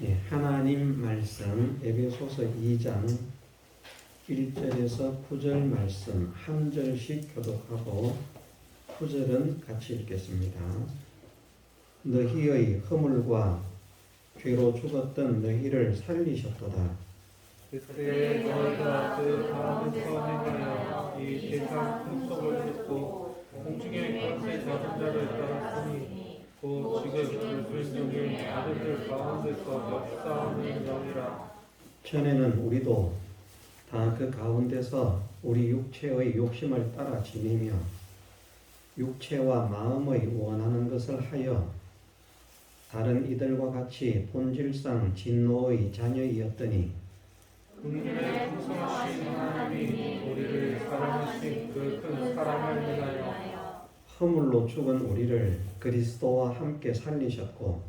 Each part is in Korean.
예, 하나님 말씀 에베소서 2장 1절에서 9절 말씀 한 절씩 교독하고 9절은 같이 읽겠습니다. 너희의 허물과 죄로 죽었던 너희를 살리셨도다. 그때 너희가 그 가운데서 행하여 이 세상 풍속을 듣고 공중의 권세 잡은 자를 따랐으니 곧 지금 불순종의 아들들 가운데서 역사하는 영이라. 전에는 우리도 다 그 가운데서 우리 육체의 욕심을 따라 지내며 육체와 마음의 원하는 것을 하여 다른 이들과 같이 본질상 진노의 자녀이었더니 긍휼에 풍성하신 하나님이 우리를 사랑하신 그 큰 사랑을 인하여 허물로 죽은 우리를 그리스도와 함께 살리셨고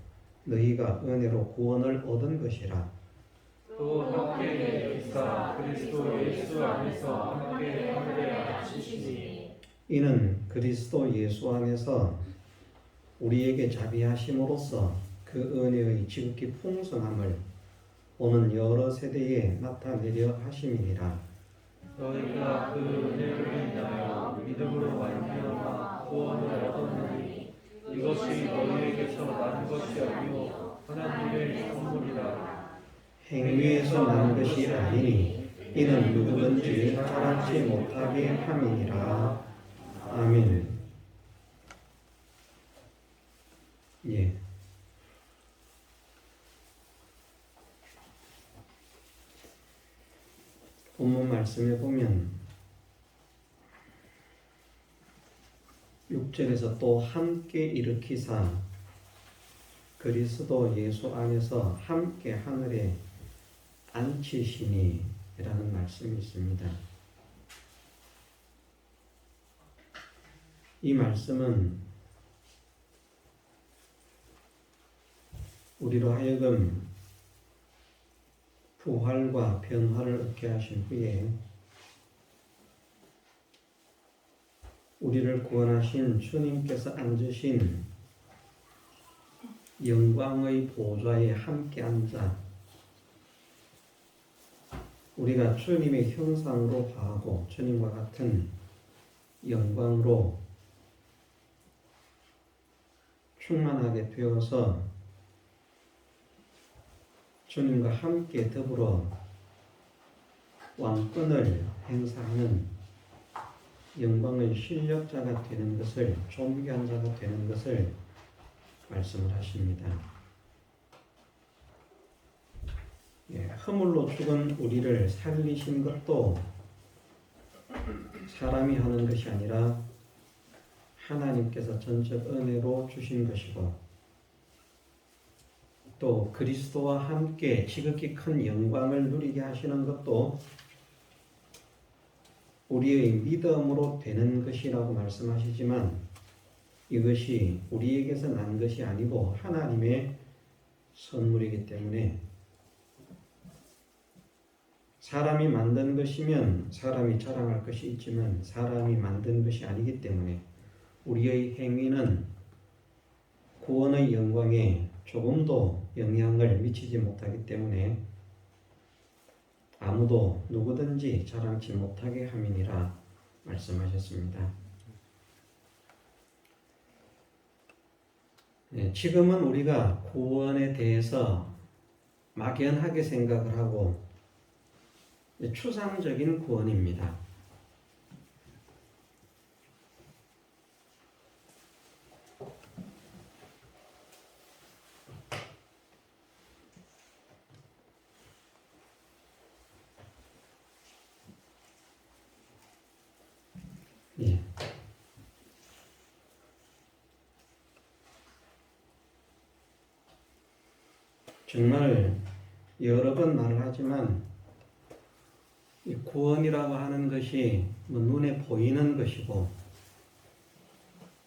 너희가 은혜로 구원을 얻은 것이라. 또 함께 일으키사 그리스도 예수 안에서 함께 하늘에 앉히시니 이는 그리스도 예수 안에서 우리에게 자비하심으로써 그 은혜의 지극히 풍성함을 오는 여러 세대에 나타내려 하심이니라. 너희가 그 은혜를 인하여 믿음으로 말미암아 구원을 얻었나니 이것이 너희에게서 난 것이 아니요 하나님의 선물이라. 행위에서 난 것이 아니니 이는 누구든지 자랑치 못하게 함이니라. 아멘. 예. 본문 말씀에 보면 6절에서 또 함께 일으키사 그리스도 예수 안에서 함께 하늘에 앉히시니 라는 말씀이 있습니다. 이 말씀은 우리로 하여금 부활과 변화를 얻게 하신 후에 우리를 구원하신 주님께서 앉으신 영광의 보좌에 함께 앉아 우리가 주님의 형상으로 화하고 주님과 같은 영광으로 충만하게 되어서 주님과 함께 더불어 왕권을 행사하는 영광의 실력자가 되는 것을, 존귀한 자가 되는 것을 말씀을 하십니다. 예, 허물로 죽은 우리를 살리신 것도 사람이 하는 것이 아니라 하나님께서 전적 은혜로 주신 것이고, 또 그리스도와 함께 지극히 큰 영광을 누리게 하시는 것도 우리의 믿음으로 되는 것이라고 말씀하시지만 이것이 우리에게서 난 것이 아니고 하나님의 선물이기 때문에 사람이 만든 것이면 사람이 자랑할 것이 있지만 사람이 만든 것이 아니기 때문에 우리의 행위는 구원의 영광에 조금도 영향을 미치지 못하기 때문에 아무도 누구든지 자랑치 못하게 함이니라 말씀하셨습니다. 네, 지금은 우리가 구원에 대해서 막연하게 생각을 하고 추상적인 구원입니다. 예. 정말 여러 번 말을 하지만 이 구원이라고 하는 것이 눈에 보이는 것이고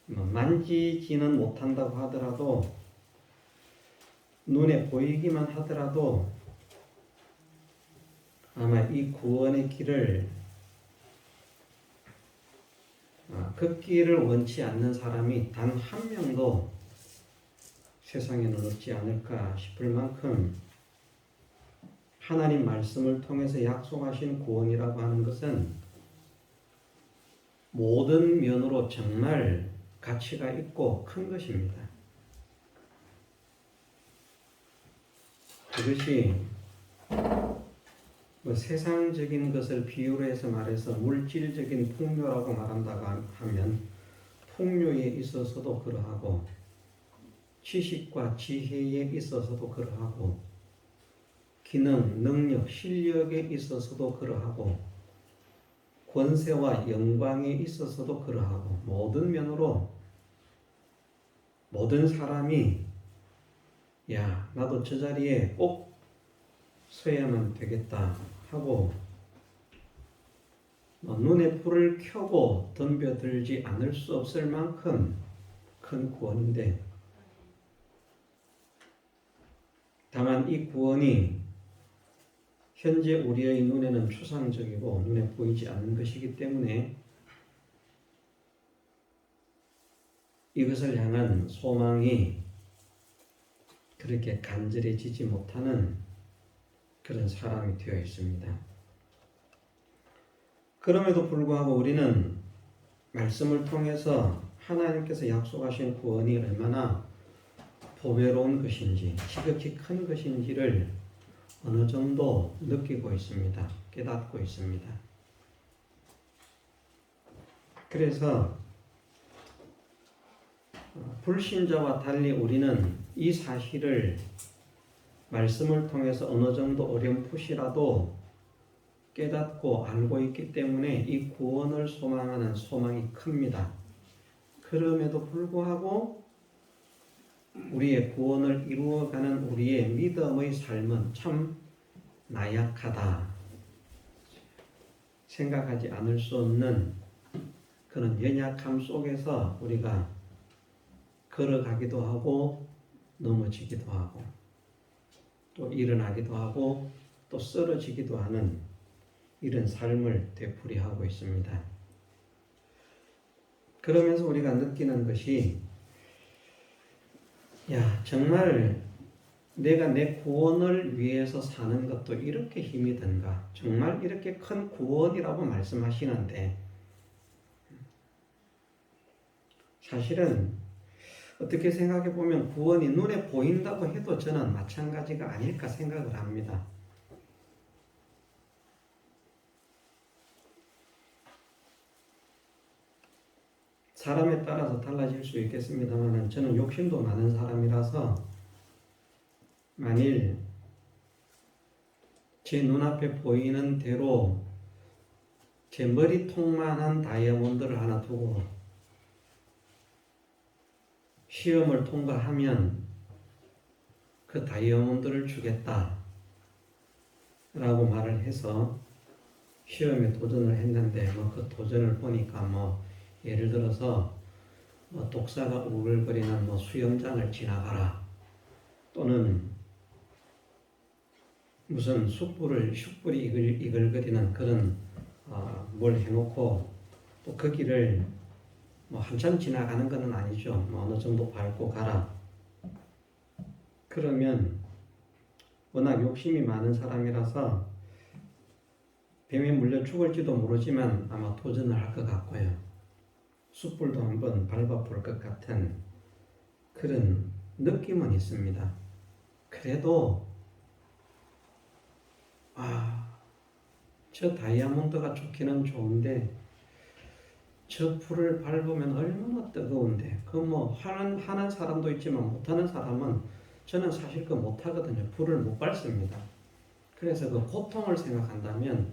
만지지는 못한다고 하더라도 눈에 보이기만 하더라도 아마 이 구원의 길을 걷기를 원치 않는 사람이 단 한 명도 세상에는 없지 않을까 싶을 만큼 하나님 말씀을 통해서 약속하신 구원이라고 하는 것은 모든 면으로 정말 가치가 있고 큰 것입니다. 그것이 세상적인 것을 비유로 해서 말해서 물질적인 풍요라고 말한다고 하면 풍요에 있어서도 그러하고 지식과 지혜에 있어서도 그러하고 기능, 능력, 실력에 있어서도 그러하고 권세와 영광에 있어서도 그러하고 모든 면으로 모든 사람이 야 나도 저 자리에 꼭 서야만 되겠다 하고 눈에 불을 켜고 덤벼들지 않을 수 없을 만큼 큰 구원인데 다만 이 구원이 현재 우리의 눈에는 추상적이고 눈에 보이지 않는 것이기 때문에 이것을 향한 소망이 그렇게 간절해지지 못하는 그런 사람이 되어 있습니다. 그럼에도 불구하고 우리는 말씀을 통해서 하나님께서 약속하신 구원이 얼마나 보배로운 것인지 지극히 큰 것인지를 어느 정도 느끼고 있습니다. 깨닫고 있습니다. 그래서 불신자와 달리 우리는 이 사실을 말씀을 통해서 어느 정도 어렴풋이라도 깨닫고 알고 있기 때문에 이 구원을 소망하는 소망이 큽니다. 그럼에도 불구하고 우리의 구원을 이루어가는 우리의 믿음의 삶은 참 나약하다 생각하지 않을 수 없는 그런 연약함 속에서 우리가 걸어가기도 하고 넘어지기도 하고 또 일어나기도 하고 또 쓰러지기도 하는 이런 삶을 되풀이하고 있습니다. 그러면서 우리가 느끼는 것이 야 정말 내가 내 구원을 위해서 사는 것도 이렇게 힘이 든가? 정말 이렇게 큰 구원이라고 말씀하시는데 사실은 어떻게 생각해 보면 구원이 눈에 보인다고 해도 저는 마찬가지가 아닐까 생각을 합니다. 사람에 따라서 달라질 수 있겠습니다만 저는 욕심도 많은 사람이라서 만일 제 눈앞에 보이는 대로 제 머리통만한 다이아몬드를 하나 두고 시험을 통과하면 그 다이아몬드를 주겠다 라고 말을 해서 시험에 도전을 했는데 그 도전을 보니까 예를 들어서 독사가 우글거리는 수영장을 지나가라 또는 무슨 숯불이 이글거리는 그런 뭘 해놓고 또 그 길을 한참 지나가는 것은 아니죠. 어느 정도 밟고 가라. 그러면 워낙 욕심이 많은 사람이라서 뱀에 물려 죽을지도 모르지만 아마 도전을 할 것 같고요. 숯불도 한번 밟아볼 것 같은 그런 느낌은 있습니다. 그래도 저 다이아몬드가 좋기는 좋은데 저 불을 밟으면 얼마나 뜨거운데 하는 사람도 있지만 못하는 사람은 저는 사실 못하거든요. 불을 못 밟습니다. 그래서 그 고통을 생각한다면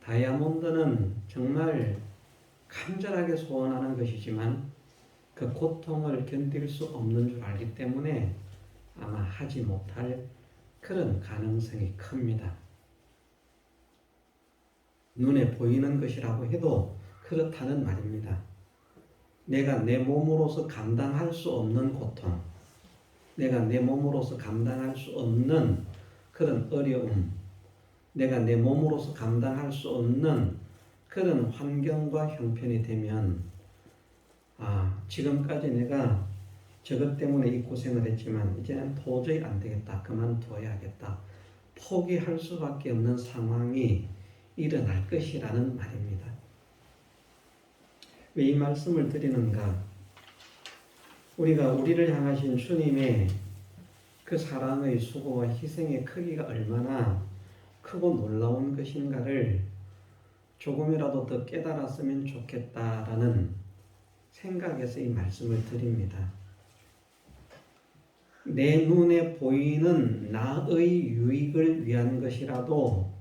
다이아몬드는 정말 간절하게 소원하는 것이지만 그 고통을 견딜 수 없는 줄 알기 때문에 아마 하지 못할 그런 가능성이 큽니다. 눈에 보이는 것이라고 해도 그렇다는 말입니다. 내가 내 몸으로서 감당할 수 없는 고통, 내가 내 몸으로서 감당할 수 없는 그런 어려움, 내가 내 몸으로서 감당할 수 없는 그런 환경과 형편이 되면 지금까지 내가 저것 때문에 이 고생을 했지만 이제는 도저히 안 되겠다. 그만둬야겠다. 포기할 수밖에 없는 상황이 일어날 것이라는 말입니다. 왜 이 말씀을 드리는가? 우리가 우리를 향하신 주님의 그 사랑의 수고와 희생의 크기가 얼마나 크고 놀라운 것인가를 조금이라도 더 깨달았으면 좋겠다라는 생각에서 이 말씀을 드립니다. 내 눈에 보이는 나의 유익을 위한 것이라도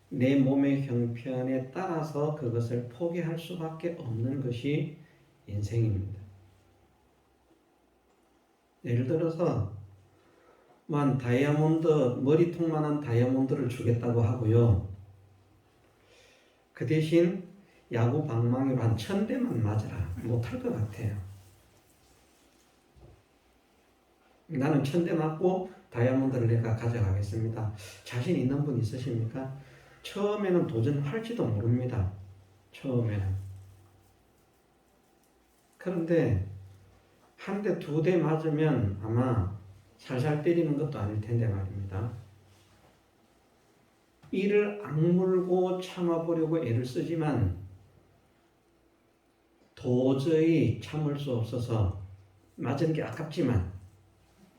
내 몸의 형편에 따라서 그것을 포기할 수밖에 없는 것이 인생입니다. 예를 들어서 다이아몬드, 머리통만한 다이아몬드를 주겠다고 하고요. 그 대신 야구 방망이로 한 1000대만 맞아라. 못할 것 같아요. 나는 1000대 맞고 다이아몬드를 내가 가져가겠습니다. 자신 있는 분 있으십니까? 처음에는 도전할지도 모릅니다. 처음에는. 그런데 한 대, 2대 맞으면 아마 살살 때리는 것도 아닐 텐데 말입니다. 이를 악물고 참아보려고 애를 쓰지만 도저히 참을 수 없어서 맞은 게 아깝지만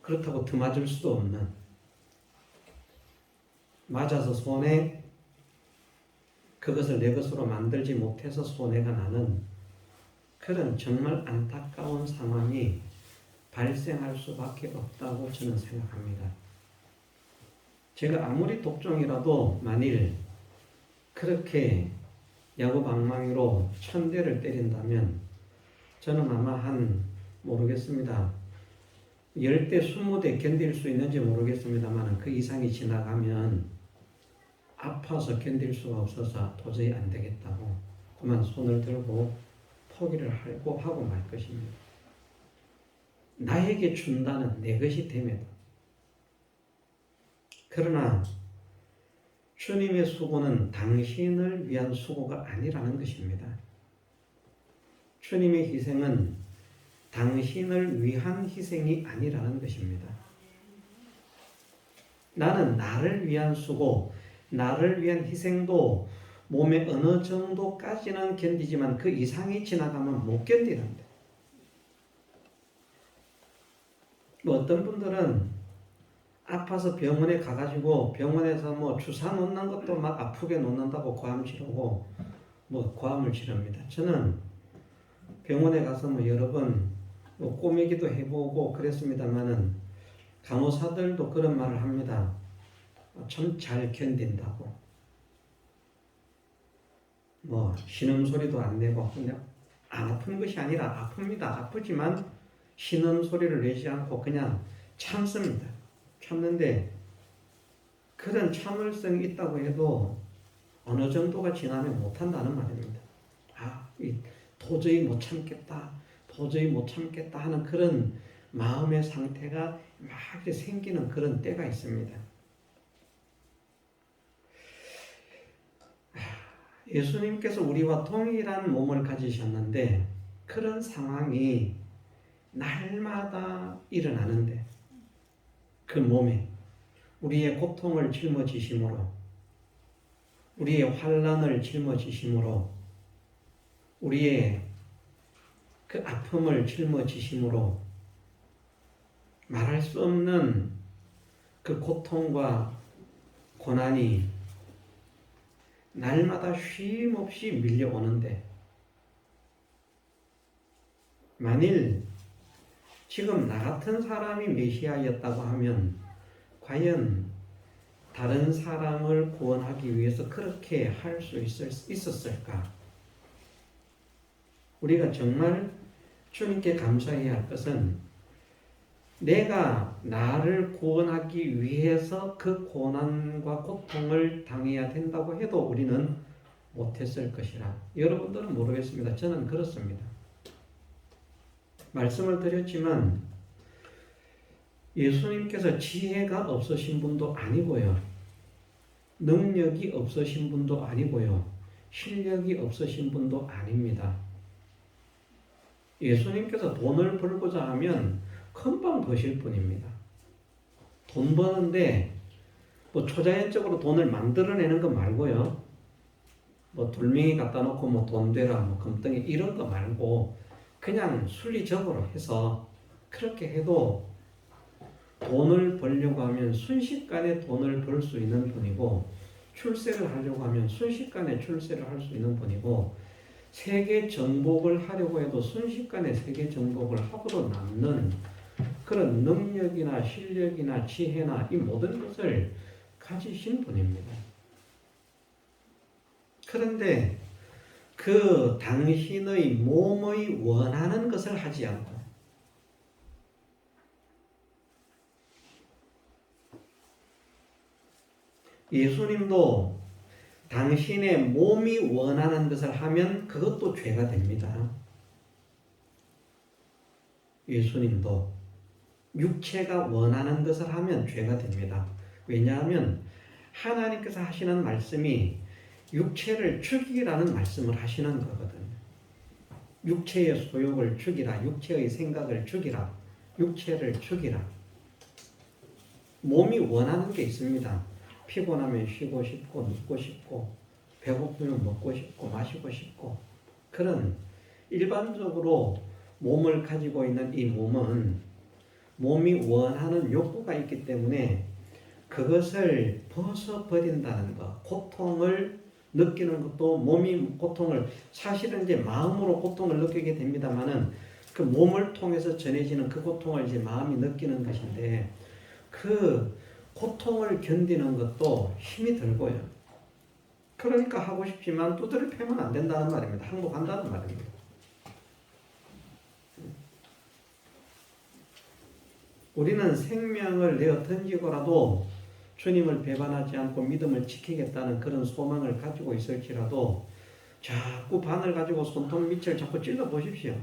그렇다고 더 맞을 수도 없는, 맞아서 손해, 그것을 내 것으로 만들지 못해서 손해가 나는 그런 정말 안타까운 상황이 발생할 수밖에 없다고 저는 생각합니다. 제가 아무리 독종이라도 만일 그렇게 야구 방망이로 1000대를 때린다면 저는 아마 모르겠습니다. 10대, 20대 견딜 수 있는지 모르겠습니다만 그 이상이 지나가면 아파서 견딜 수가 없어서 도저히 안 되겠다고 그만 손을 들고 포기를 하고 말 것입니다. 나에게 준다는 내 것이 됨에도. 그러나 주님의 수고는 당신을 위한 수고가 아니라는 것입니다. 주님의 희생은 당신을 위한 희생이 아니라는 것입니다. 나는 나를 위한 수고, 나를 위한 희생도 몸에 어느 정도까지는 견디지만 그 이상이 지나가면 못 견디는데. 어떤 분들은 아파서 병원에 가가지고 병원에서 주사 놓는 것도 막 아프게 놓는다고 고함 지르고 고함을 지릅니다. 저는 병원에 가서 여러 번 꼬매기도 해보고 그랬습니다만은 간호사들도 그런 말을 합니다. 참 잘 견딘다고. 신음소리도 안 내고 그냥 안 아픈 것이 아니라 아픕니다. 아프지만 신음소리를 내지 않고 그냥 참습니다. 참는데 그런 참을성이 있다고 해도 어느 정도가 지나면 못한다는 말입니다. 도저히 못 참겠다. 도저히 못 참겠다 하는 그런 마음의 상태가 막 생기는 그런 때가 있습니다. 예수님께서 우리와 동일한 몸을 가지셨는데 그런 상황이 날마다 일어나는데 그 몸에 우리의 고통을 짊어지심으로, 우리의 환난을 짊어지심으로, 우리의 그 아픔을 짊어지심으로 말할 수 없는 그 고통과 고난이 날마다 쉼 없이 밀려오는데 만일 지금 나 같은 사람이 메시아였다고 하면 과연 다른 사람을 구원하기 위해서 그렇게 할 수 있었을까? 우리가 정말 주님께 감사해야 할 것은 내가 나를 구원하기 위해서 그 고난과 고통을 당해야 된다고 해도 우리는 못했을 것이라. 여러분들은 모르겠습니다. 저는 그렇습니다. 말씀을 드렸지만 예수님께서 지혜가 없으신 분도 아니고요. 능력이 없으신 분도 아니고요. 실력이 없으신 분도 아닙니다. 예수님께서 돈을 벌고자 하면 금방 버실 분입니다. 돈 버는데 뭐 초자연적으로 돈을 만들어내는 거 말고요. 뭐 돌멩이 갖다 놓고 뭐 돈 되라 뭐 금덩이 이런 거 말고 그냥 순리적으로 해서 그렇게 해도 돈을 벌려고 하면 순식간에 돈을 벌 수 있는 분이고 출세를 하려고 하면 순식간에 출세를 할 수 있는 분이고 세계 정복을 하려고 해도 순식간에 세계 정복을 하고도 남는 그런 능력이나 실력이나 지혜나 이 모든 것을 가지신 분입니다. 그런데 그 당신의 몸의 원하는 것을 하지 않고 예수님도 당신의 몸이 원하는 것을 하면 그것도 죄가 됩니다. 예수님도 육체가 원하는 것을 하면 죄가 됩니다. 왜냐하면 하나님께서 하시는 말씀이 육체를 죽이라는 말씀을 하시는 거거든요. 육체의 소욕을 죽이라, 육체의 생각을 죽이라, 육체를 죽이라. 몸이 원하는 게 있습니다. 피곤하면 쉬고 싶고 눕고 싶고 배고프면 먹고 싶고 마시고 싶고 그런 일반적으로 몸을 가지고 있는 이 몸은 몸이 원하는 욕구가 있기 때문에 그것을 벗어버린다는 것, 고통을 느끼는 것도 몸이 고통을 사실은 이제 마음으로 고통을 느끼게 됩니다만은 그 몸을 통해서 전해지는 그 고통을 이제 마음이 느끼는 것인데 그 고통을 견디는 것도 힘이 들고요. 그러니까 하고 싶지만 두드려 패면 안 된다는 말입니다. 항복한다는 말입니다. 우리는 생명을 내어 던지고라도 주님을 배반하지 않고 믿음을 지키겠다는 그런 소망을 가지고 있을지라도 자꾸 바늘 가지고 손톱 밑을 자꾸 찔러 보십시오.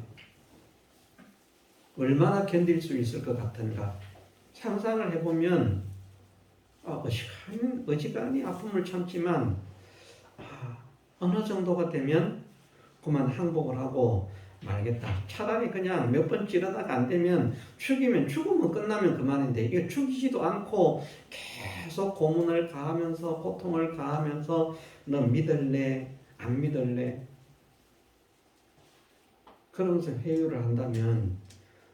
얼마나 견딜 수 있을 것 같은가. 상상을 해보면 어지간히 아픔을 참지만 어느 정도가 되면 그만 항복을 하고 말겠다. 차라리 그냥 몇 번 찌르다가 안 되면 죽으면 끝나면 그만인데 이게 죽이지도 않고 계속 고문을 가하면서 고통을 가하면서 너 믿을래? 안 믿을래? 그러면서 회유를 한다면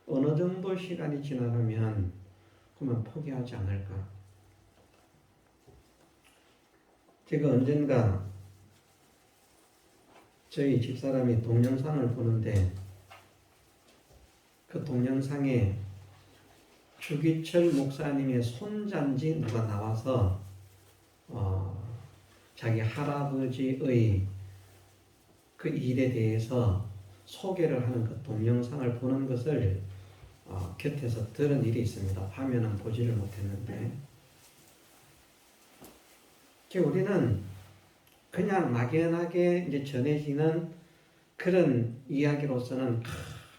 어느 정도 시간이 지나가면 그만 포기하지 않을까? 제가 언젠가 저희 집사람이 동영상을 보는데 그 동영상에 주기철 목사님의 손자인지 누가 나와서 자기 할아버지의 그 일에 대해서 소개를 하는 그 동영상을 보는 것을 곁에서 들은 일이 있습니다. 화면은 보지를 못했는데 우리는 그냥 막연하게 이제 전해지는 그런 이야기로서는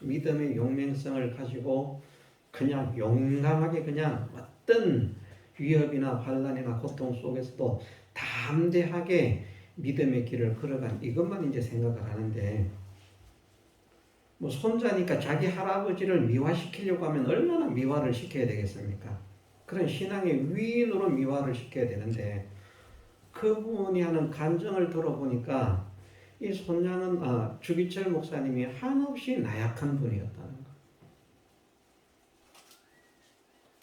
믿음의 용맹성을 가지고 그냥 용감하게 그냥 어떤 위협이나 환난이나 고통 속에서도 담대하게 믿음의 길을 걸어간 이것만 이제 생각을 하는데 뭐 손자니까 자기 할아버지를 미화시키려고 하면 얼마나 미화를 시켜야 되겠습니까? 그런 신앙의 위인으로 미화를 시켜야 되는데 그분이 하는 간증을 들어보니까 이 손자는 주기철 목사님이 한없이 나약한 분이었다는 거.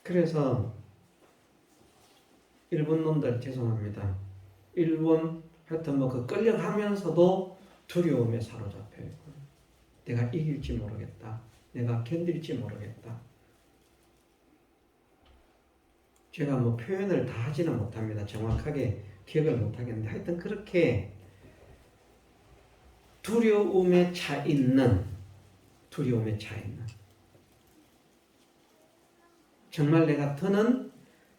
그래서 일본 놈들 죄송합니다. 일본 하여튼 뭐 그 끌려가면서도 두려움에 사로잡혀 있고 내가 이길지 모르겠다. 내가 견딜지 모르겠다. 제가 뭐 표현을 다 하지는 못합니다. 정확하게 기억을 못하겠는데 하여튼 그렇게 두려움에 차 있는 정말 내가 더는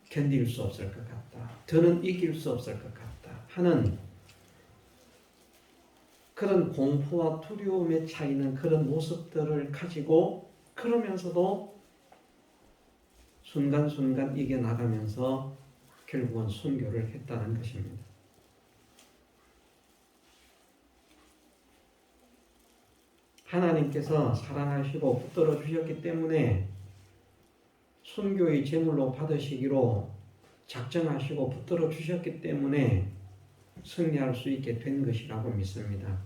견딜 수 없을 것 같다. 더는 이길 수 없을 것 같다 하는 그런 공포와 두려움에 차 있는 그런 모습들을 가지고 그러면서도 순간순간 이겨나가면서 결국은 순교를 했다는 것입니다. 하나님께서 사랑하시고 붙들어 주셨기 때문에 순교의 제물로 받으시기로 작정하시고 붙들어 주셨기 때문에 승리할 수 있게 된 것이라고 믿습니다.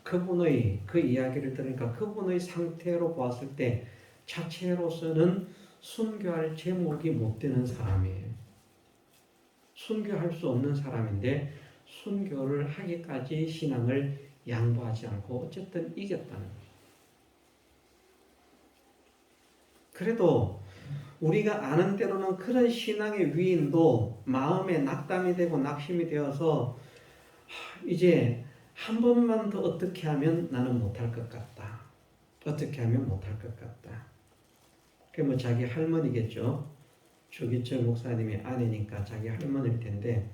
그분의 그 이야기를 들으니까 그분의 상태로 보았을 때 자체로서는 순교할 제목이 못 되는 사람이에요. 순교할 수 없는 사람인데 순교를 하기까지 신앙을 양보하지 않고 어쨌든 이겼다는 거예요. 그래도 우리가 아는 대로는 그런 신앙의 위인도 마음에 낙담이 되고 낙심이 되어서 이제 한 번만 더 어떻게 하면 나는 못할 것 같다. 어떻게 하면 못할 것 같다. 그게 뭐 자기 할머니겠죠. 주기철 목사님의 아내니까 자기 할머니일 텐데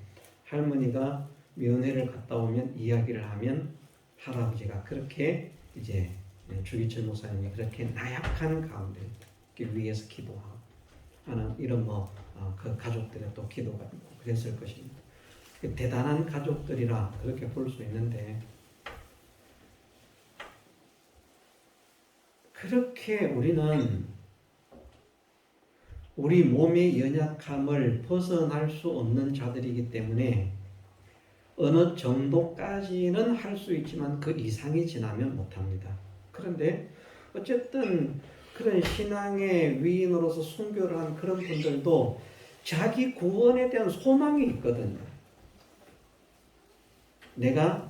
할머니가 면회를 갔다 오면 이야기를 하면 할아버지가 그렇게 이제 주기철 목사님이 그렇게 나약한 가운데 위에서 기도하고 하는 이런 그 가족들의 또 기도가 그랬을 것입니다. 대단한 가족들이라 그렇게 볼 수 있는데 그렇게 우리는 우리 몸의 연약함을 벗어날 수 없는 자들이기 때문에 어느 정도까지는 할 수 있지만 그 이상이 지나면 못합니다. 그런데 어쨌든 그런 신앙의 위인으로서 순교를 한 그런 분들도 자기 구원에 대한 소망이 있거든요. 내가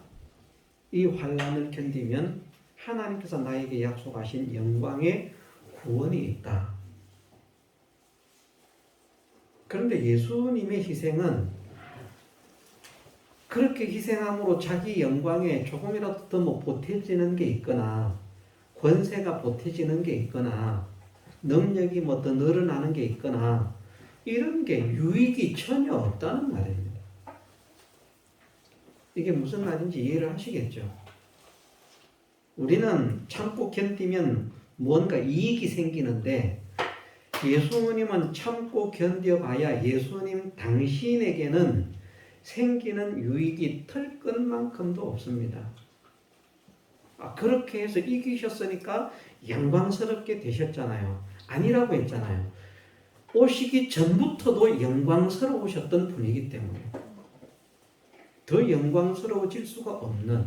이 환난을 견디면 하나님께서 나에게 약속하신 영광의 구원이 있다. 그런데 예수님의 희생은 그렇게 희생함으로 자기 영광에 조금이라도 더 보태지는 게 있거나 권세가 보태지는 게 있거나 능력이 더 늘어나는 게 있거나 이런 게 유익이 전혀 없다는 말입니다. 이게 무슨 말인지 이해를 하시겠죠? 우리는 참고 견디면 뭔가 이익이 생기는데 예수님은 참고 견뎌봐야 예수님 당신에게는 생기는 유익이 털끝만큼도 없습니다. 그렇게 해서 이기셨으니까 영광스럽게 되셨잖아요. 아니라고 했잖아요. 오시기 전부터도 영광스러우셨던 분이기 때문에 더 영광스러워질 수가 없는,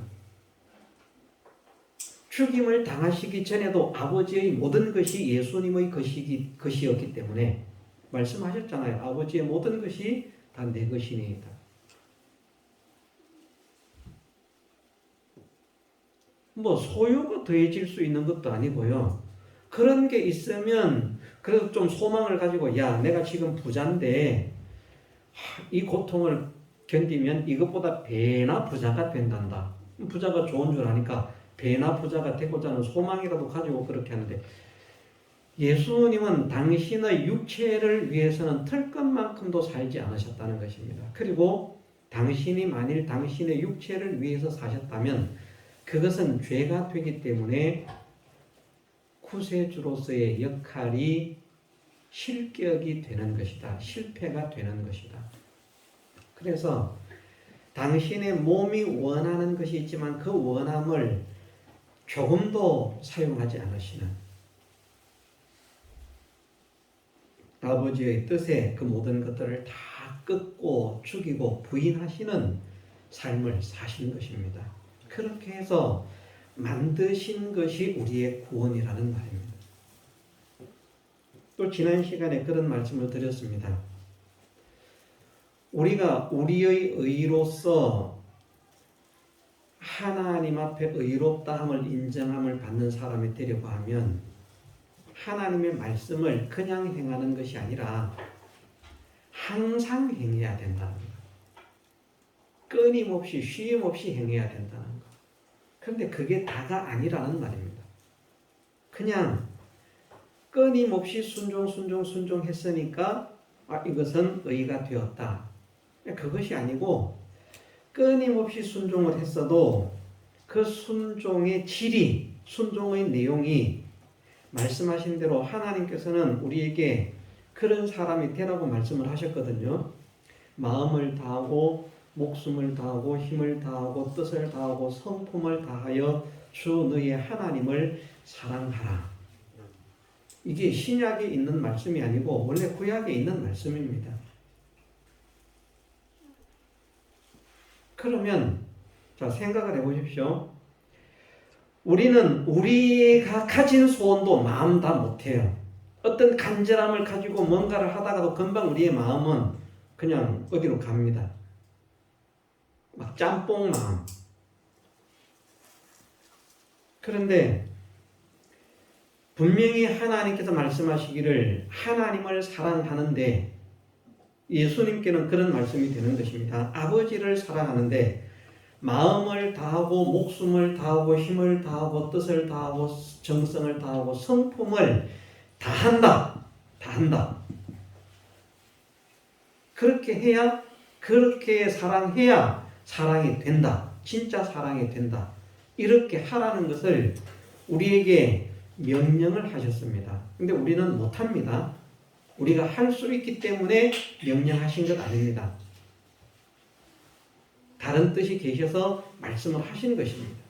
죽임을 당하시기 전에도 아버지의 모든 것이 예수님의 것이었기 때문에 말씀하셨잖아요. 아버지의 모든 것이 다 내 것이니이다. 소유가 더해질 수 있는 것도 아니고요. 그런 게 있으면 그래도 좀 소망을 가지고 내가 지금 부자인데 이 고통을 견디면 이것보다 배나 부자가 된단다. 부자가 좋은 줄 아니까 배나 부자가 되고자 하는 소망이라도 가지고 그렇게 하는데 예수님은 당신의 육체를 위해서는 털끝만큼도 살지 않으셨다는 것입니다. 그리고 당신이 만일 당신의 육체를 위해서 사셨다면 그것은 죄가 되기 때문에 구세주로서의 역할이 실격이 되는 것이다. 실패가 되는 것이다. 그래서 당신의 몸이 원하는 것이 있지만 그 원함을 조금도 사용하지 않으시는 아버지의 뜻에 그 모든 것들을 다 끊고 죽이고 부인하시는 삶을 사신 것입니다. 그렇게 해서 만드신 것이 우리의 구원이라는 말입니다. 또 지난 시간에 그런 말씀을 드렸습니다. 우리가 우리의 의로서 하나님 앞에 의롭다함을 인정함을 받는 사람이 되려고 하면 하나님의 말씀을 그냥 행하는 것이 아니라 항상 행해야 된다는 것. 끊임없이 쉼없이 행해야 된다는 것. 그런데 그게 다가 아니라는 말입니다. 그냥 끊임없이 순종했으니까 이것은 의가 되었다. 그것이 아니고 끊임없이 순종을 했어도 그 순종의 질이, 순종의 내용이 말씀하신 대로 하나님께서는 우리에게 그런 사람이 되라고 말씀을 하셨거든요. 마음을 다하고 목숨을 다하고 힘을 다하고 뜻을 다하고 성품을 다하여 주 너의 하나님을 사랑하라. 이게 신약에 있는 말씀이 아니고 원래 구약에 있는 말씀입니다. 그러면 자 생각을 해보십시오. 우리는 우리가 가진 소원도 마음 다 못해요. 어떤 간절함을 가지고 뭔가를 하다가도 금방 우리의 마음은 그냥 어디로 갑니다. 막 짬뽕 마음. 그런데 분명히 하나님께서 말씀하시기를 하나님을 사랑하는데 예수님께는 그런 말씀이 되는 것입니다. 아버지를 사랑하는데 마음을 다하고 목숨을 다하고 힘을 다하고 뜻을 다하고 정성을 다하고 성품을 다한다. 다한다. 그렇게 해야 그렇게 사랑해야 사랑이 된다. 진짜 사랑이 된다. 이렇게 하라는 것을 우리에게 명령을 하셨습니다. 근데 우리는 못합니다. 우리가 할 수 있기 때문에 명령하신 것 아닙니다. 다른 뜻이 계셔서 말씀을 하신 것입니다.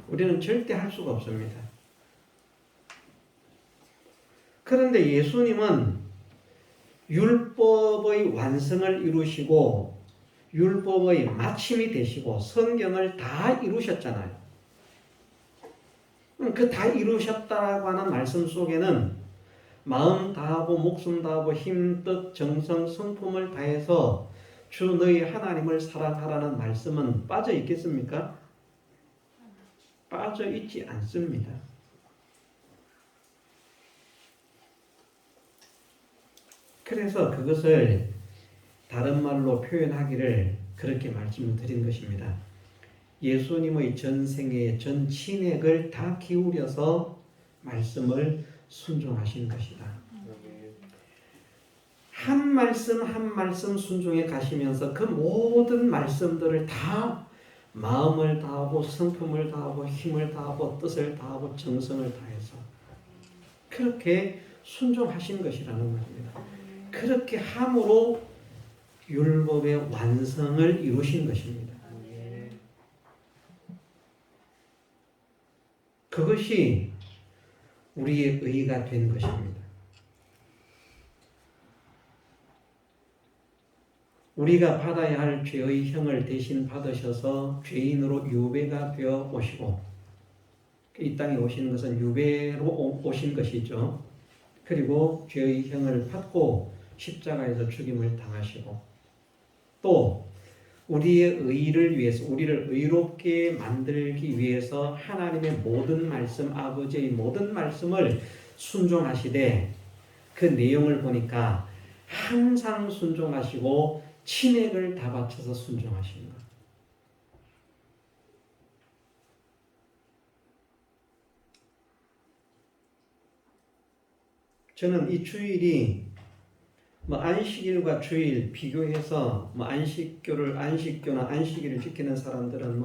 우리는 절대 할 수가 없습니다. 그런데 예수님은 율법의 완성을 이루시고 율법의 마침이 되시고 성경을 다 이루셨잖아요. 그 다 이루셨다라고 하는 말씀 속에는 마음 다하고 목숨 다하고 힘, 뜻, 정성, 성품을 다해서 주 너희 하나님을 사랑하라는 말씀은 빠져 있겠습니까? 빠져 있지 않습니다. 그래서 그것을 다른 말로 표현하기를 그렇게 말씀을 드린 것입니다. 예수님의 전생의 전 친액을 다 기울여서 말씀을 순종하신 것이다. 한 말씀 한 말씀 순종해 가시면서 그 모든 말씀들을 다 마음을 다하고 성품을 다하고 힘을 다하고 뜻을 다하고 정성을 다해서 그렇게 순종하신 것이라는 말입니다. 그렇게 함으로 율법의 완성을 이루신 것입니다. 그것이 우리의 의가 된 것입니다. 우리가 받아야 할 죄의 형을 대신 받으셔서 죄인으로 유배가 되어 오시고 이 땅에 오신 것은 유배로 오신 것이죠. 그리고 죄의 형을 받고 십자가에서 죽임을 당하시고 또 우리의 의를 위해서 우리를 의롭게 만들기 위해서 하나님의 모든 말씀 아버지의 모든 말씀을 순종하시되 그 내용을 보니까 항상 순종하시고 친액을 다 바쳐서 순종하시는 것. 저는 이 주일이 안식일과 주일 비교해서 안식교나 안식일을 지키는 사람들은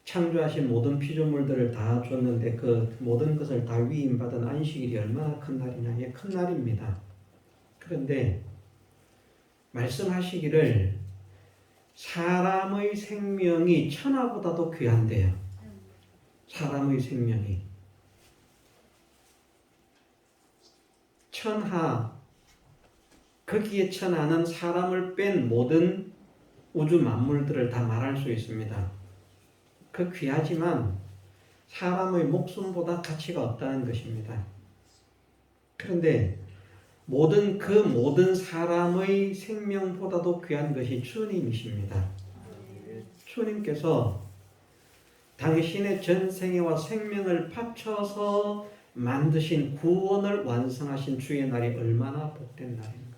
창조하신 모든 피조물들을 다 줬는데 그 모든 것을 다 위임받은 안식일이 얼마나 큰 날이냐. 이게 큰 날입니다. 그런데 말씀하시기를 사람의 생명이 천하보다도 귀한데요. 사람의 생명이 천하 거기에 천하는 사람을 뺀 모든 우주 만물들을 다 말할 수 있습니다. 그 귀하지만 사람의 목숨보다 가치가 없다는 것입니다. 그런데 그 모든 사람의 생명보다도 귀한 것이 주님이십니다. 주님께서 당신의 전생애와 생명을 바쳐서 만드신 구원을 완성하신 주의 날이 얼마나 복된 날입니까?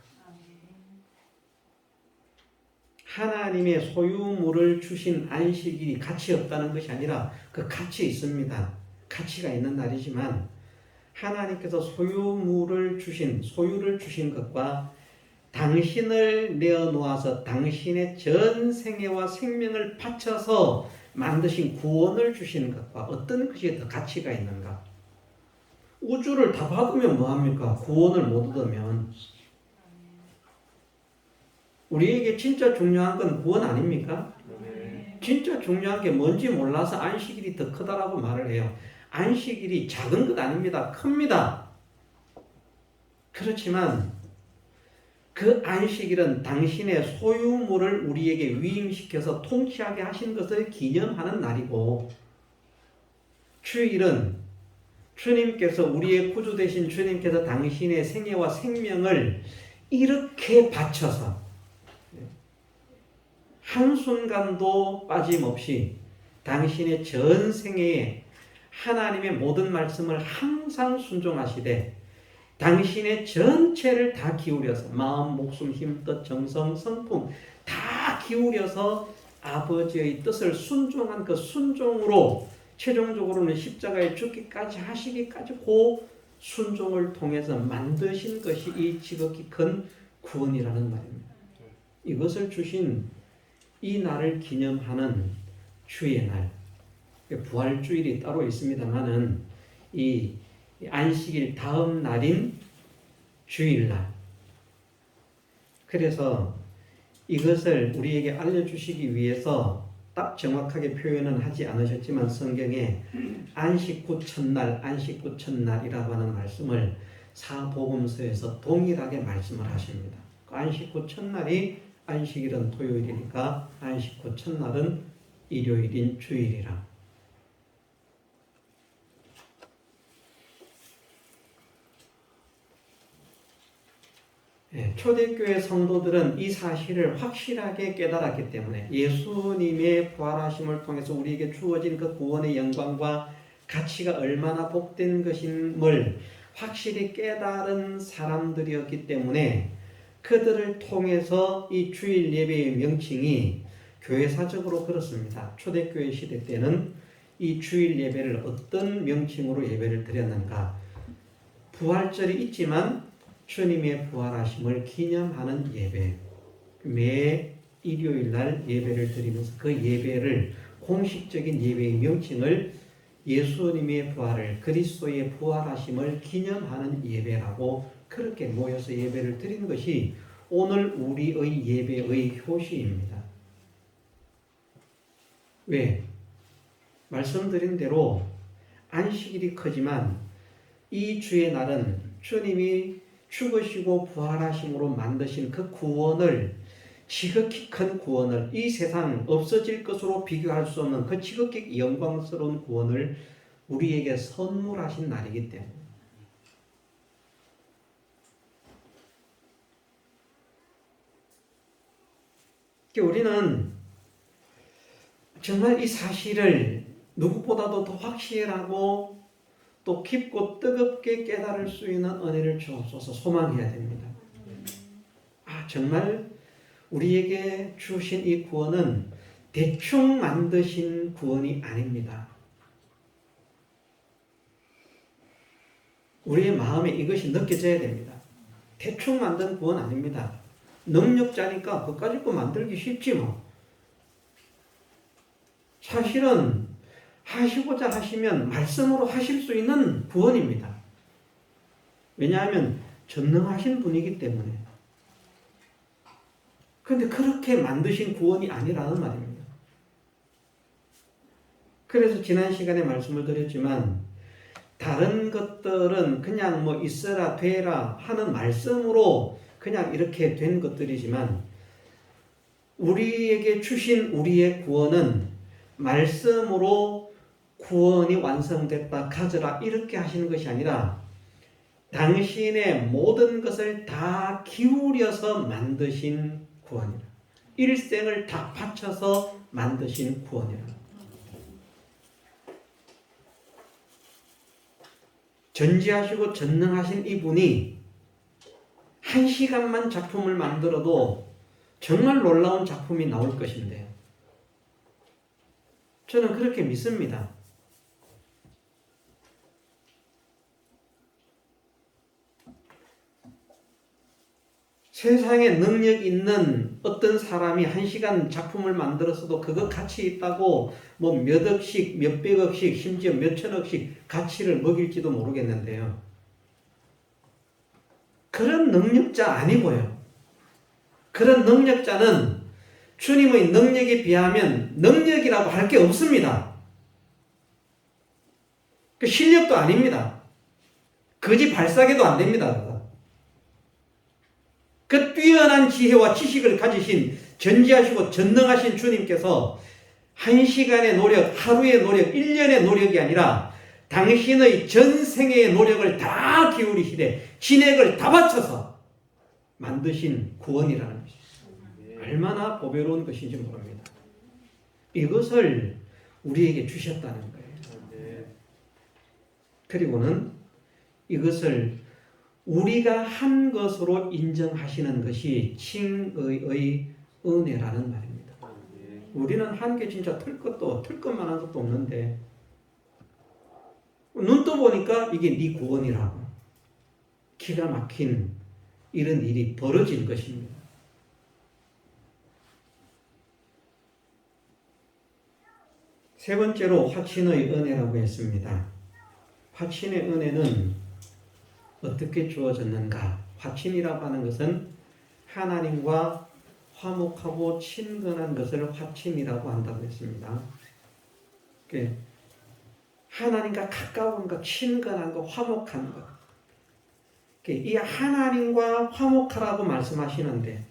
하나님의 소유물을 주신 안식일이 가치 없다는 것이 아니라 그 가치 있습니다. 가치가 있는 날이지만 하나님께서 소유를 주신 것과 당신을 내어놓아서 당신의 전생애와 생명을 바쳐서 만드신 구원을 주시는 것과 어떤 것이 더 가치가 있는가? 우주를 다 받으면 뭐합니까? 구원을 못 얻으면. 우리에게 진짜 중요한 건 구원 아닙니까? 진짜 중요한 게 뭔지 몰라서 안식일이 더 크다라고 말을 해요. 안식일이 작은 것 아닙니다. 큽니다. 그렇지만 그 안식일은 당신의 소유물을 우리에게 위임시켜서 통치하게 하신 것을 기념하는 날이고, 주일은 주님께서, 우리의 구주 되신 주님께서 당신의 생애와 생명을 이렇게 바쳐서 한순간도 빠짐없이 당신의 전 생애에 하나님의 모든 말씀을 항상 순종하시되 당신의 전체를 다 기울여서 마음, 목숨, 힘, 뜻, 정성, 성품 다 기울여서 아버지의 뜻을 순종한 그 순종으로 최종적으로는 십자가에 죽기까지 하시기까지 그 순종을 통해서 만드신 것이 이 지극히 큰 구원이라는 말입니다. 이것을 주신 이 날을 기념하는 주의 날, 부활주일이 따로 있습니다만은 이 안식일 다음 날인 주일날, 그래서 이것을 우리에게 알려주시기 위해서 딱 정확하게 표현은 하지 않으셨지만 성경에 안식 후 첫날, 안식 후 첫날이라고 하는 말씀을 사복음서에서 동일하게 말씀을 하십니다. 안식 후 첫날이, 안식일은 토요일이니까 안식 후 첫날은 일요일인 주일이라. 초대교회 성도들은 이 사실을 확실하게 깨달았기 때문에 예수님의 부활하심을 통해서 우리에게 주어진 그 구원의 영광과 가치가 얼마나 복된 것임을 확실히 깨달은 사람들이었기 때문에 그들을 통해서 이 주일 예배의 명칭이 교회사적으로 그렇습니다. 초대교회 시대 때는 이 주일 예배를 어떤 명칭으로 예배를 드렸는가? 부활절이 있지만 주님의 부활하심을 기념하는 예배, 매 일요일 날 예배를 드리면서 그 예배를, 공식적인 예배의 명칭을 예수님의 부활을, 그리스도의 부활하심을 기념하는 예배라고 그렇게 모여서 예배를 드리는 것이 오늘 우리의 예배의 효시입니다. 왜? 말씀드린 대로 안식일이 크지만 이 주의 날은 주님이 죽으시고 부활하심으로 만드신 그 구원을, 지극히 큰 구원을, 이 세상 없어질 것으로 비교할 수 없는 그 지극히 영광스러운 구원을 우리에게 선물하신 날이기 때문에 우리는 정말 이 사실을 누구보다도 더 확실하고 또 깊고 뜨겁게 깨달을 수 있는 은혜를 주옵소서. 소망해야 됩니다. 정말 우리에게 주신 이 구원은 대충 만드신 구원이 아닙니다. 우리의 마음에 이것이 느껴져야 됩니다. 대충 만든 구원 아닙니다. 능력자니까 그까짓 거 만들기 쉽지 뭐. 사실은 하시고자 하시면 말씀으로 하실 수 있는 구원입니다. 왜냐하면 전능하신 분이기 때문에. 그런데 그렇게 만드신 구원이 아니라는 말입니다. 그래서 지난 시간에 말씀을 드렸지만 다른 것들은 그냥 뭐 있어라 되라 하는 말씀으로 그냥 이렇게 된 것들이지만 우리에게 주신 우리의 구원은 말씀으로 구원이 완성됐다, 가져라 이렇게 하시는 것이 아니라 당신의 모든 것을 다 기울여서 만드신 구원이라. 일생을 다 바쳐서 만드신 구원이라. 전지하시고 전능하신 이분이 한 시간만 작품을 만들어도 정말 놀라운 작품이 나올 것인데 저는 그렇게 믿습니다. 세상에 능력 있는 어떤 사람이 한 시간 작품을 만들었어도 그거 가치 있다고 뭐 몇 억씩, 몇 백억씩, 심지어 몇 천억씩 가치를 먹일지도 모르겠는데요. 그런 능력자 아니고요. 그런 능력자는 주님의 능력에 비하면 능력이라고 할 게 없습니다. 그 실력도 아닙니다. 거지 발사계도 안 됩니다. 그 뛰어난 지혜와 지식을 가지신 전지하시고 전능하신 주님께서 한 시간의 노력, 하루의 노력, 1년의 노력이 아니라 당신의 전생의 노력을 다 기울이시되 진액을 다 바쳐서 만드신 구원이라는 것이죠. 얼마나 보배로운 것인지 모릅니다. 이것을 우리에게 주셨다는 거예요. 그리고는 이것을 우리가 한 것으로 인정하시는 것이 칭의의 은혜라는 말입니다. 우리는 한 게 진짜 틀 것만한 것도 없는데 눈 떠보니까 이게 네 구원이라고 기가 막힌 이런 일이 벌어진 것입니다. 세 번째로 화친의 은혜라고 했습니다. 화친의 은혜는 어떻게 주어졌는가? 화친이라고 하는 것은 하나님과 화목하고 친근한 것을 화친이라고 한다고 했습니다. 하나님과 가까운 것, 친근한 것, 화목한 것. 이 하나님과 화목하라고 말씀하시는데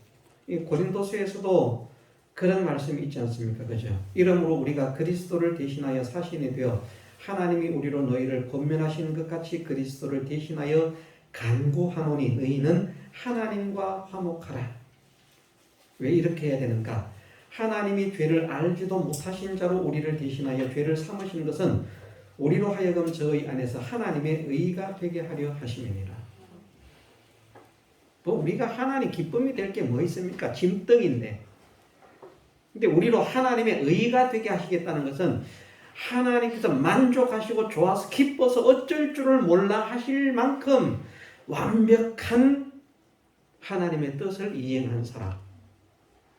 이 고린도서에서도 그런 말씀이 있지 않습니까? 그죠? 이러므로 우리가 그리스도를 대신하여 사신이 되어 하나님이 우리로 너희를 권면하시는 것 같이 그리스도를 대신하여 간구하노니 너희는 하나님과 화목하라. 왜 이렇게 해야 되는가? 하나님이 죄를 알지도 못하신 자로 우리를 대신하여 죄를 삼으신 것은 우리로 하여금 저희 안에서 하나님의 의가 되게 하려 하심이니라. 뭐 우리가 하나님 기쁨이 될 게 뭐 있습니까? 짐덩인데. 근데 우리로 하나님의 의가 되게 하시겠다는 것은 하나님께서 만족하시고 좋아서 기뻐서 어쩔 줄을 몰라 하실 만큼 완벽한 하나님의 뜻을 이행한 사람.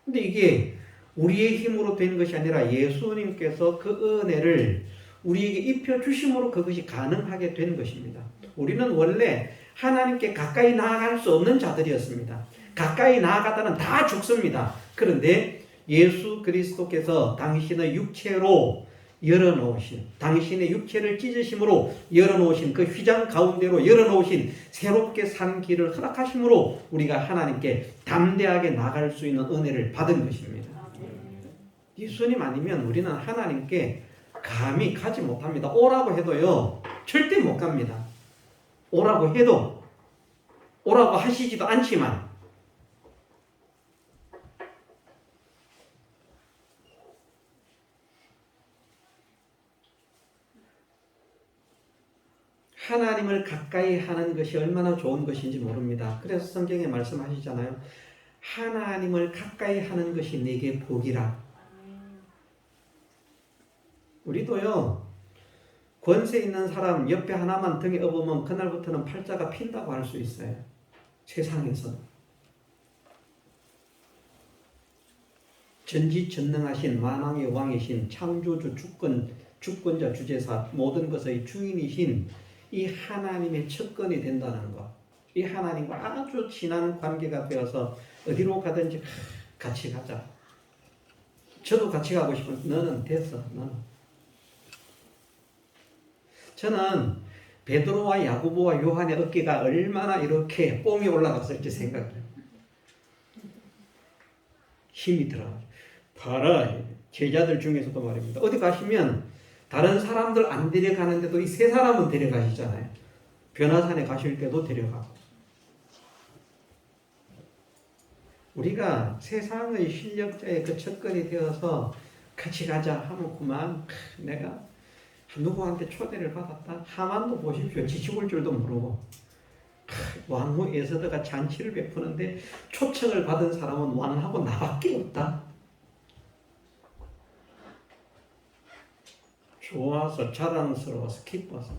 근데 이게 우리의 힘으로 된 것이 아니라 예수님께서 그 은혜를 우리에게 입혀주심으로 그것이 가능하게 된 것입니다. 우리는 원래 하나님께 가까이 나아갈 수 없는 자들이었습니다. 가까이 나아가다는 다 죽습니다. 그런데 예수 그리스도께서 당신의 육체로 열어놓으신, 당신의 육체를 찢으심으로 열어놓으신 그 휘장 가운데로 열어놓으신 새롭게 산 길을 허락하심으로 우리가 하나님께 담대하게 나갈 수 있는 은혜를 받은 것입니다. 예수님 아니면 우리는 하나님께 감히 가지 못합니다. 오라고 해도요, 절대 못 갑니다. 오라고 해도, 오라고 하시지도 않지만, 하나님을 가까이 하는 것이 얼마나 좋은 것인지 모릅니다. 그래서 성경에 말씀하시잖아요. 하나님을 가까이 하는 것이 내게 복이라. 우리도요, 권세 있는 사람 옆에 하나만 등에 업으면 그날부터는 팔자가 핀다고 할 수 있어요. 세상에서. 전지전능하신 만왕의 왕이신 창조주 주권자 주제사 모든 것의 주인이신 이 하나님의 척건이 된다는 것. 이 하나님과 아주 친한 관계가 되어서 어디로 가든지 같이 가자. 저도 같이 가고 싶은 너는 됐어. 너는. 저는 베드로와 야고보와 요한의 어깨가 얼마나 이렇게 뽕이 올라갔을지 생각해요. 힘이 들어가요. 봐라. 제자들 중에서도 말입니다. 어디 가시면 다른 사람들 안 데려가는데도 이 세 사람은 데려가시잖아요. 변화산에 가실 때도 데려가고. 우리가 세상의 실력자의 그 척건이 되어서 같이 가자 하면 그만 내가 누구한테 초대를 받았다. 하만도 보십시오. 지죽을 줄도 모르고 왕후 에스더가 잔치를 베푸는데 초청을 받은 사람은 왕하고 나밖에 없다. 좋아서 자랑스러워서 기뻐서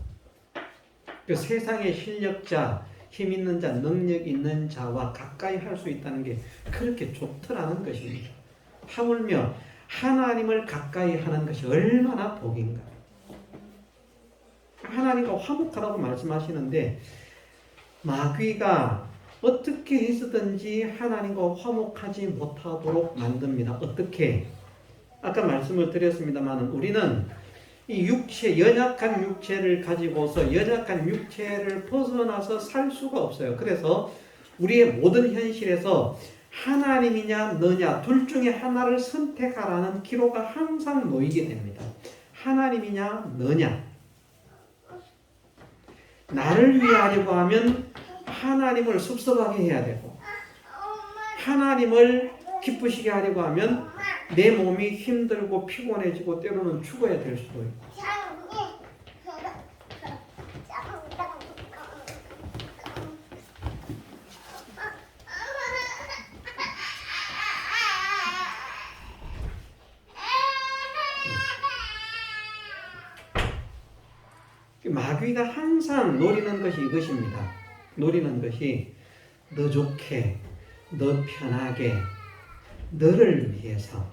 그 세상의 실력자, 힘 있는 자, 능력 있는 자와 가까이 할 수 있다는 게 그렇게 좋더라는 것입니다. 하물며 하나님을 가까이 하는 것이 얼마나 복인가. 하나님과 화목하라고 말씀하시는데 마귀가 어떻게 해서든지 하나님과 화목하지 못하도록 만듭니다. 어떻게? 아까 말씀을 드렸습니다만 우리는 이 육체, 연약한 육체를 가지고서 연약한 육체를 벗어나서 살 수가 없어요. 그래서 우리의 모든 현실에서 하나님이냐 너냐 둘 중에 하나를 선택하라는 기로가 항상 놓이게 됩니다. 하나님이냐 너냐. 나를 위하려고 하면 하나님을 섭섭하게 해야 되고, 하나님을 기쁘시게 하려고 하면 내 몸이 힘들고 피곤해지고 때로는 죽어야 될 수도 있고. 마귀가 항상 노리는 것이 이것입니다. 노리는 것이 너 좋게, 너 편하게, 너를 위해서.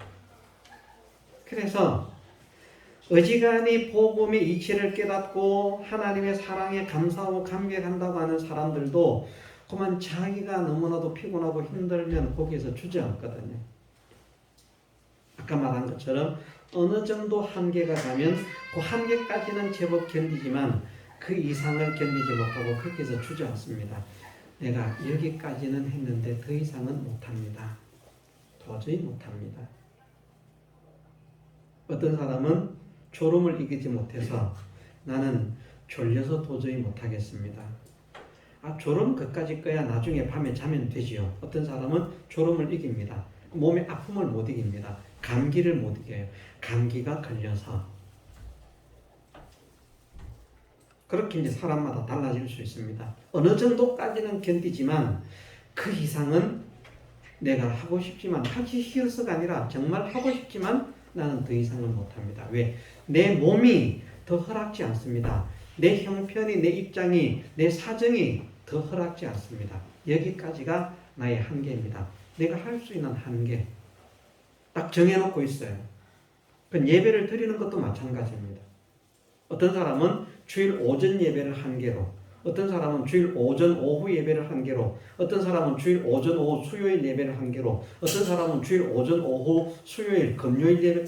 그래서 어지간히 복음의 이치를 깨닫고 하나님의 사랑에 감사하고 감격한다고 하는 사람들도 그만 자기가 너무나도 피곤하고 힘들면 거기에서 주저앉거든요. 아까 말한 것처럼 어느 정도 한계가 가면 그 한계까지는 제법 견디지만 그 이상을 견디지 못하고 거기서 주저앉습니다. 내가 여기까지는 했는데 더 이상은 못합니다. 도저히 못합니다. 어떤 사람은 졸음을 이기지 못해서 나는 졸려서 도저히 못하겠습니다. 졸음 그까짓 거야 나중에 밤에 자면 되지요. 어떤 사람은 졸음을 이깁니다. 몸의 아픔을 못 이깁니다. 감기를 못 이겨요. 감기가 걸려서. 그렇게 이제 사람마다 달라질 수 있습니다. 어느 정도까지는 견디지만 그 이상은 내가 하고 싶지만 하기 싫어서가 아니라 정말 하고 싶지만 나는 더 이상은 못합니다. 왜? 내 몸이 더 허락지 않습니다. 내 형편이, 내 입장이, 내 사정이 더 허락지 않습니다. 여기까지가 나의 한계입니다. 내가 할 수 있는 한계 딱 정해놓고 있어요. 예배를 드리는 것도 마찬가지입니다. 어떤 사람은 주일 오전 예배를 한계로, 어떤 사람은 주일 오전 오후 예배를 한계로, 어떤 사람은 주일 오전 오후 수요일 예배를 한계로, 어떤 사람은 주일 오전 오후 수요일 금요일 예배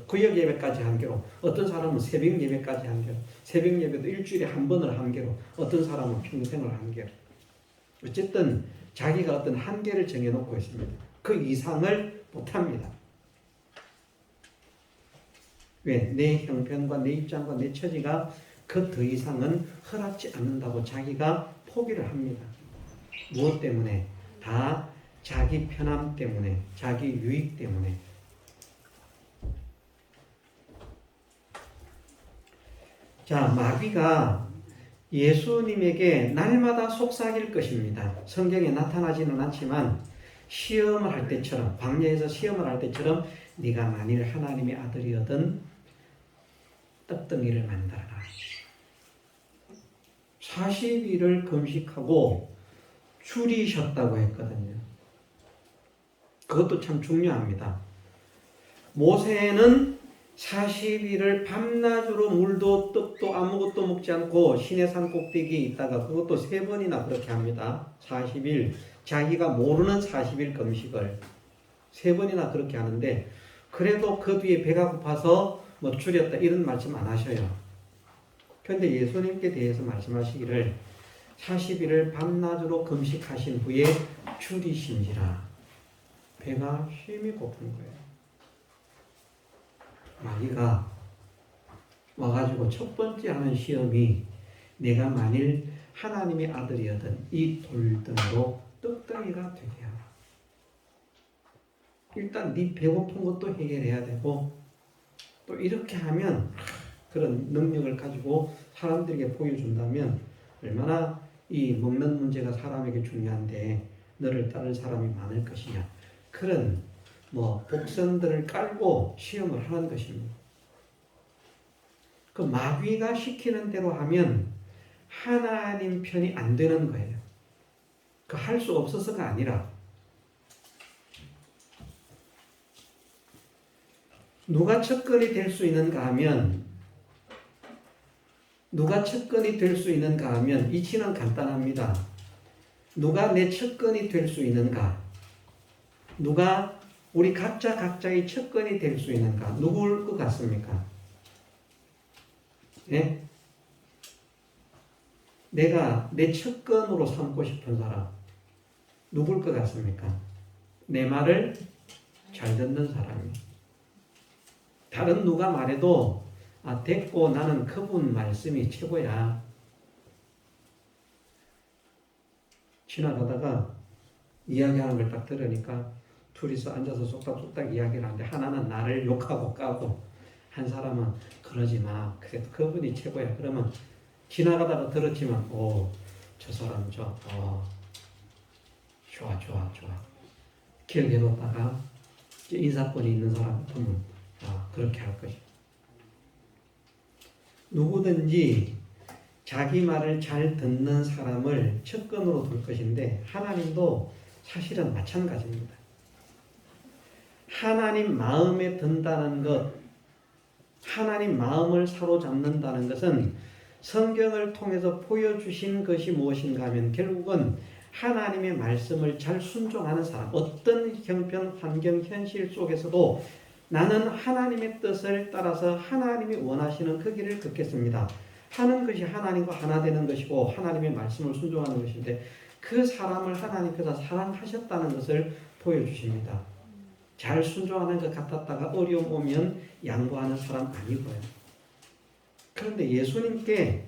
구역 예배까지 한계로, 어떤 사람은 새벽 예배까지 한계로, 새벽 예배도 일주일에 한 번을 한계로, 어떤 사람은 평생을 한계로. 어쨌든 자기가 어떤 한계를 정해놓고 있습니다. 그 이상을 못합니다. 왜? 내 형편과 내 입장과 내 처지가 그 더 이상은 허락지 않는다고 자기가 포기를 합니다. 무엇 때문에? 다 자기 편함 때문에, 자기 유익 때문에. 자, 마귀가 예수님에게 날마다 속삭일 것입니다. 성경에 나타나지는 않지만 시험을 할 때처럼, 광야에서 시험을 할 때처럼 네가 만일 하나님의 아들이거든 떡덩이를 만들어라. 40일을 금식하고 줄이셨다고 했거든요. 그것도 참 중요합니다. 모세는 40일을 밤낮으로 물도 떡도 아무것도 먹지 않고 시내산 꼭대기에 있다가 그것도 3번이나 그렇게 합니다. 40일 자기가 모르는 40일 금식을 3번이나 그렇게 하는데 그래도 그 뒤에 배가 고파서 뭐 줄였다 이런 말씀 안 하셔요. 그런데 예수님께 대해서 말씀하시기를 40일을 밤낮으로 금식하신 후에 줄이신지라. 배가 심히 고픈 거예요. 마귀가 와가지고 첫 번째 하는 시험이 내가 만일 하나님의 아들이었던 이 돌등으로 떡덩이가 되게 하라. 일단 네 배고픈 것도 해결해야 되고 또 이렇게 하면 그런 능력을 가지고 사람들에게 보여준다면 얼마나 이 먹는 문제가 사람에게 중요한데 너를 따를 사람이 많을 것이냐. 그런 복선들을 깔고 시험을 하는 것입니다. 그 마귀가 시키는 대로 하면 하나님 편이 안 되는 거예요. 그 할 수 없어서가 아니라 누가 척근이 될 수 있는가 하면 이치는 간단합니다. 누가 내 척근이 될 수 있는가? 누가 우리 각자의 척근이 될 수 있는가? 누구일 것 같습니까? 예? 내가 내 척근으로 삼고 싶은 사람 누구일 것 같습니까? 내 말을 잘 듣는 사람이. 다른 누가 말해도 됐고 나는 그분 말씀이 최고야. 지나가다가 이야기하는 걸 딱 들으니까 둘이서 앉아서 쏙닥쏙닥 이야기를 하는데 하나는 나를 욕하고 까고 한 사람은 그러지 마. 그래도 그분이 최고야. 그러면 지나가다가 들었지만 저 사람 좋아. 기억해뒀다가 인사권이 있는 사람 같으면 그렇게 할 것이야. 누구든지 자기 말을 잘 듣는 사람을 측근으로 둘 것인데 하나님도 사실은 마찬가지입니다. 하나님 마음에 든다는 것, 하나님 마음을 사로잡는다는 것은 성경을 통해서 보여주신 것이 무엇인가 하면 결국은 하나님의 말씀을 잘 순종하는 사람, 어떤 형편, 환경, 현실 속에서도 나는 하나님의 뜻을 따라서 하나님이 원하시는 그 길을 걷겠습니다 하는 것이 하나님과 하나 되는 것이고 하나님의 말씀을 순종하는 것인데 그 사람을 하나님께서 사랑하셨다는 것을 보여주십니다. 잘 순종하는 것 같았다가 어려움 오면 양보하는 사람 아니고요. 그런데 예수님께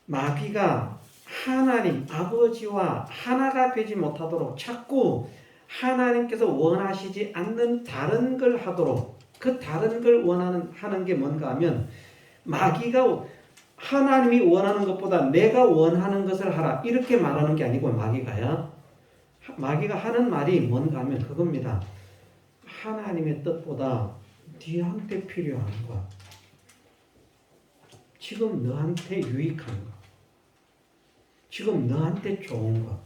마귀가 하나님 아버지와 하나가 되지 못하도록 자꾸 하나님께서 원하시지 않는 다른 걸 하도록, 그 다른 걸 하는 게 뭔가 하면 마귀가 하나님이 원하는 것보다 내가 원하는 것을 하라 이렇게 말하는 게 아니고 마귀가 하는 말이 뭔가 하면 그겁니다. 하나님의 뜻보다 네한테 필요한 것, 지금 너한테 유익한 것, 지금 너한테 좋은 것.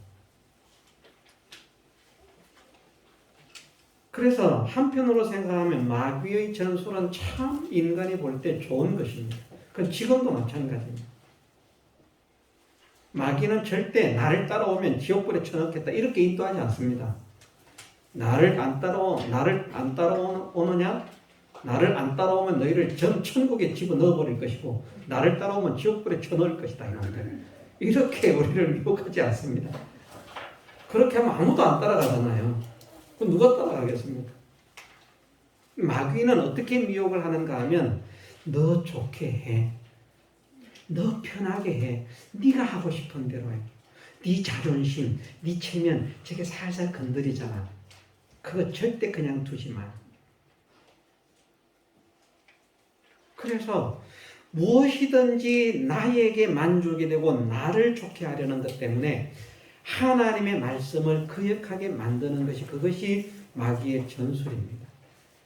그래서 한편으로 생각하면 마귀의 전술은 참 인간이 볼 때 좋은 것입니다. 그건 지금도 마찬가지입니다. 마귀는 절대 나를 따라오면 지옥불에 쳐넣겠다 이렇게 인도하지 않습니다. 나를 안 따라오느냐? 나를 안 따라오면 너희를 전 천국에 집어넣어 버릴 것이고 나를 따라오면 지옥불에 쳐넣을 것이다. 이렇게 우리를 미혹하지 않습니다. 그렇게 하면 아무도 안 따라가잖아요. 그럼 누가 따라가겠습니까? 마귀는 어떻게 미혹을 하는가 하면 너 좋게 해. 너 편하게 해. 네가 하고 싶은 대로 해. 네 자존심, 네 체면 저게 살살 건드리잖아. 그거 절대 그냥 두지 마. 그래서 무엇이든지 나에게 만족이 되고 나를 좋게 하려는 것 때문에 하나님의 말씀을 거역하게 만드는 것이 그것이 마귀의 전술입니다.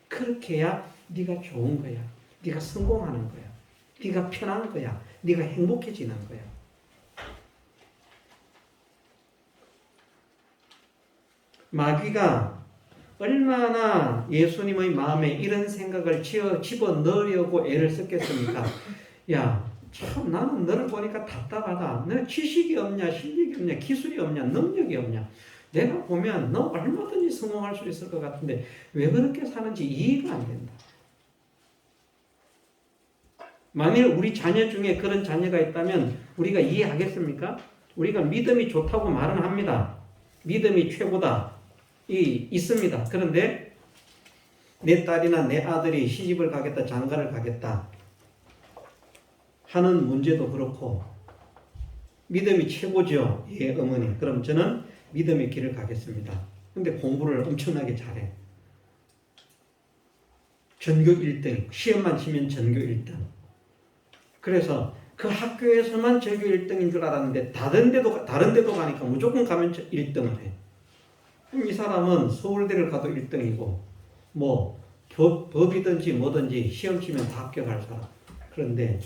그렇게 해야 네가 좋은 거야. 네가 성공하는 거야. 네가 편한 거야. 네가 행복해지는 거야. 마귀가 얼마나 예수님의 마음에 이런 생각을 집어넣으려고 애를 썼겠습니까? 야, 참 나는 너를 보니까 답답하다. 너 지식이 없냐, 실력이 없냐, 기술이 없냐, 능력이 없냐. 내가 보면 너 얼마든지 성공할 수 있을 것 같은데 왜 그렇게 사는지 이해가 안 된다. 만일 우리 자녀 중에 그런 자녀가 있다면 우리가 이해하겠습니까? 우리가 믿음이 좋다고 말은 합니다. 믿음이 최고다. 있습니다. 그런데 내 딸이나 내 아들이 시집을 가겠다, 장가를 가겠다 하는 문제도 그렇고 믿음이 최고죠. 예, 어머니. 그럼 저는 믿음의 길을 가겠습니다. 근데 공부를 엄청나게 잘해. 전교 1등, 시험만 치면 전교 1등. 그래서 그 학교에서만 전교 1등인 줄 알았는데 다른 데도 가니까 무조건 가면 1등을 해. 그럼 이 사람은 서울대를 가도 1등이고 뭐 법이든지 뭐든지 시험 치면 다 합격할 사람. 그런데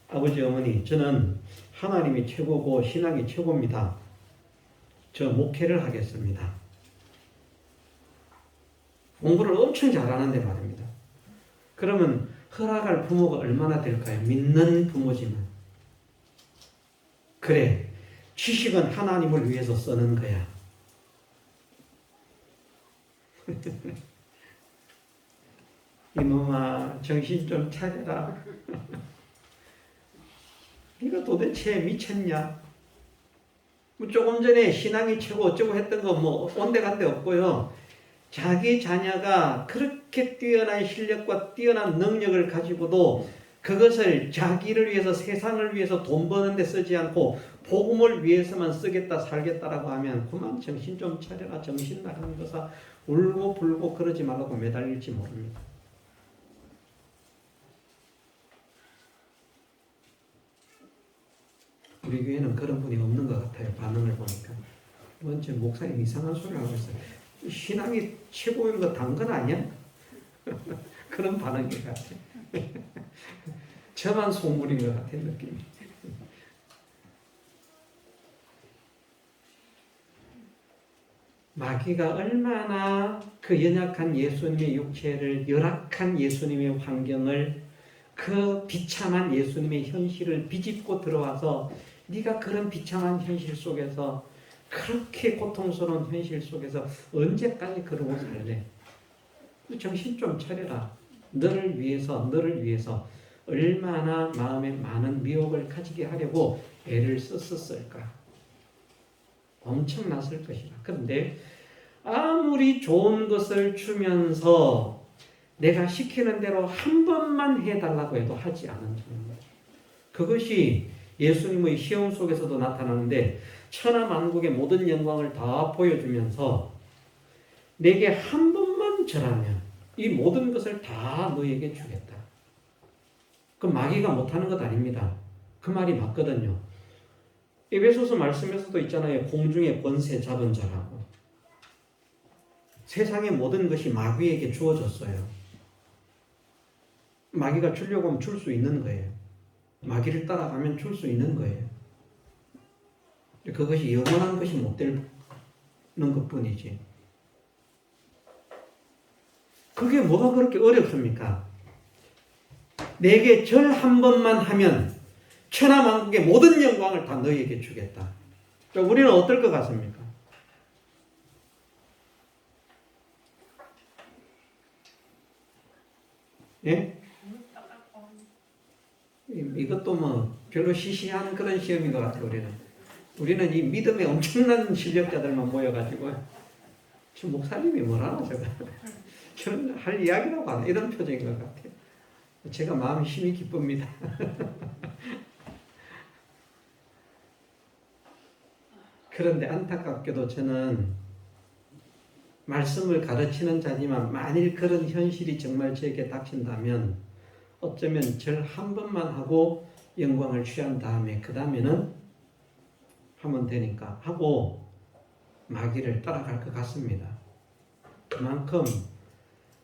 아버지 어머니 저는 하나님이 최고고 신앙이 최고입니다. 저 목회를 하겠습니다. 공부를 엄청 잘하는데 말입니다. 그러면 허락할 부모가 얼마나 될까요? 믿는 부모지만. 그래, 지식은 하나님을 위해서 쓰는 거야. 이놈아 정신 좀 차려라. 네가 도대체 미쳤냐? 뭐 조금 전에 신앙이 최고 어쩌고 했던 거 뭐 온데간데 없고요. 자기 자녀가 그렇게 뛰어난 실력과 뛰어난 능력을 가지고도 그것을 자기를 위해서 세상을 위해서 돈 버는 데 쓰지 않고 복음을 위해서만 쓰겠다 살겠다라고 하면 그만 정신 좀 차려라, 정신 나간 거사, 울고 불고 그러지 말라고 매달릴지 모릅니다. 우리 교회는 그런 분이 없는 것 같아요. 반응을 보니까. 먼저 목사님 이상한 소리를 하고 있어요. 신앙이 최고인 거 단 건 아니야? 그런 반응인 것 같아. 저만 속물인 것 같아, 느낌이. 마귀가 얼마나 그 연약한 예수님의 육체를, 열악한 예수님의 환경을, 그 비참한 예수님의 현실을 비집고 들어와서 네가 그런 비참한 현실 속에서, 그렇게 고통스러운 현실 속에서 언제까지 그러고 살래? 정신 좀 차려라. 너를 위해서 얼마나 마음에 많은 미혹을 가지게 하려고 애를 썼을까? 엄청났을 것이다. 그런데 아무리 좋은 것을 주면서 내가 시키는 대로 한 번만 해달라고 해도 하지 않은 거예요. 그것이 예수님의 시험 속에서도 나타나는데, 천하만국의 모든 영광을 다 보여주면서 내게 한 번만 절하면 이 모든 것을 다 너에게 주겠다. 그 마귀가 못하는 것 아닙니다. 그 말이 맞거든요. 에베소서 말씀에서도 있잖아요. 공중의 권세 잡은 자라고. 세상의 모든 것이 마귀에게 주어졌어요. 마귀가 주려고 하면 줄 수 있는 거예요. 마귀를 따라가면 줄 수 있는 거예요. 그것이 영원한 것이 못 되는 것뿐이지. 그게 뭐가 그렇게 어렵습니까? 내게 절 한 번만 하면 천하만국의 모든 영광을 다 너희에게 주겠다. 우리는 어떨 것 같습니까? 예? 이것도 뭐 별로 시시한 그런 시험인 것 같아요. 우리는 이 믿음에 엄청난 실력자들만 모여가지고, 지금 목사님이 뭐라나 저는 할 이야기라고 하나 이런 표정인 것 같아요. 제가 마음이 힘이 기쁩니다. 그런데 안타깝게도 저는 말씀을 가르치는 자지만 만일 그런 현실이 정말 저에게 닥친다면 어쩌면 절 한 번만 하고 영광을 취한 다음에 그 다음에는 하면 되니까 하고 마귀를 따라갈 것 같습니다. 그만큼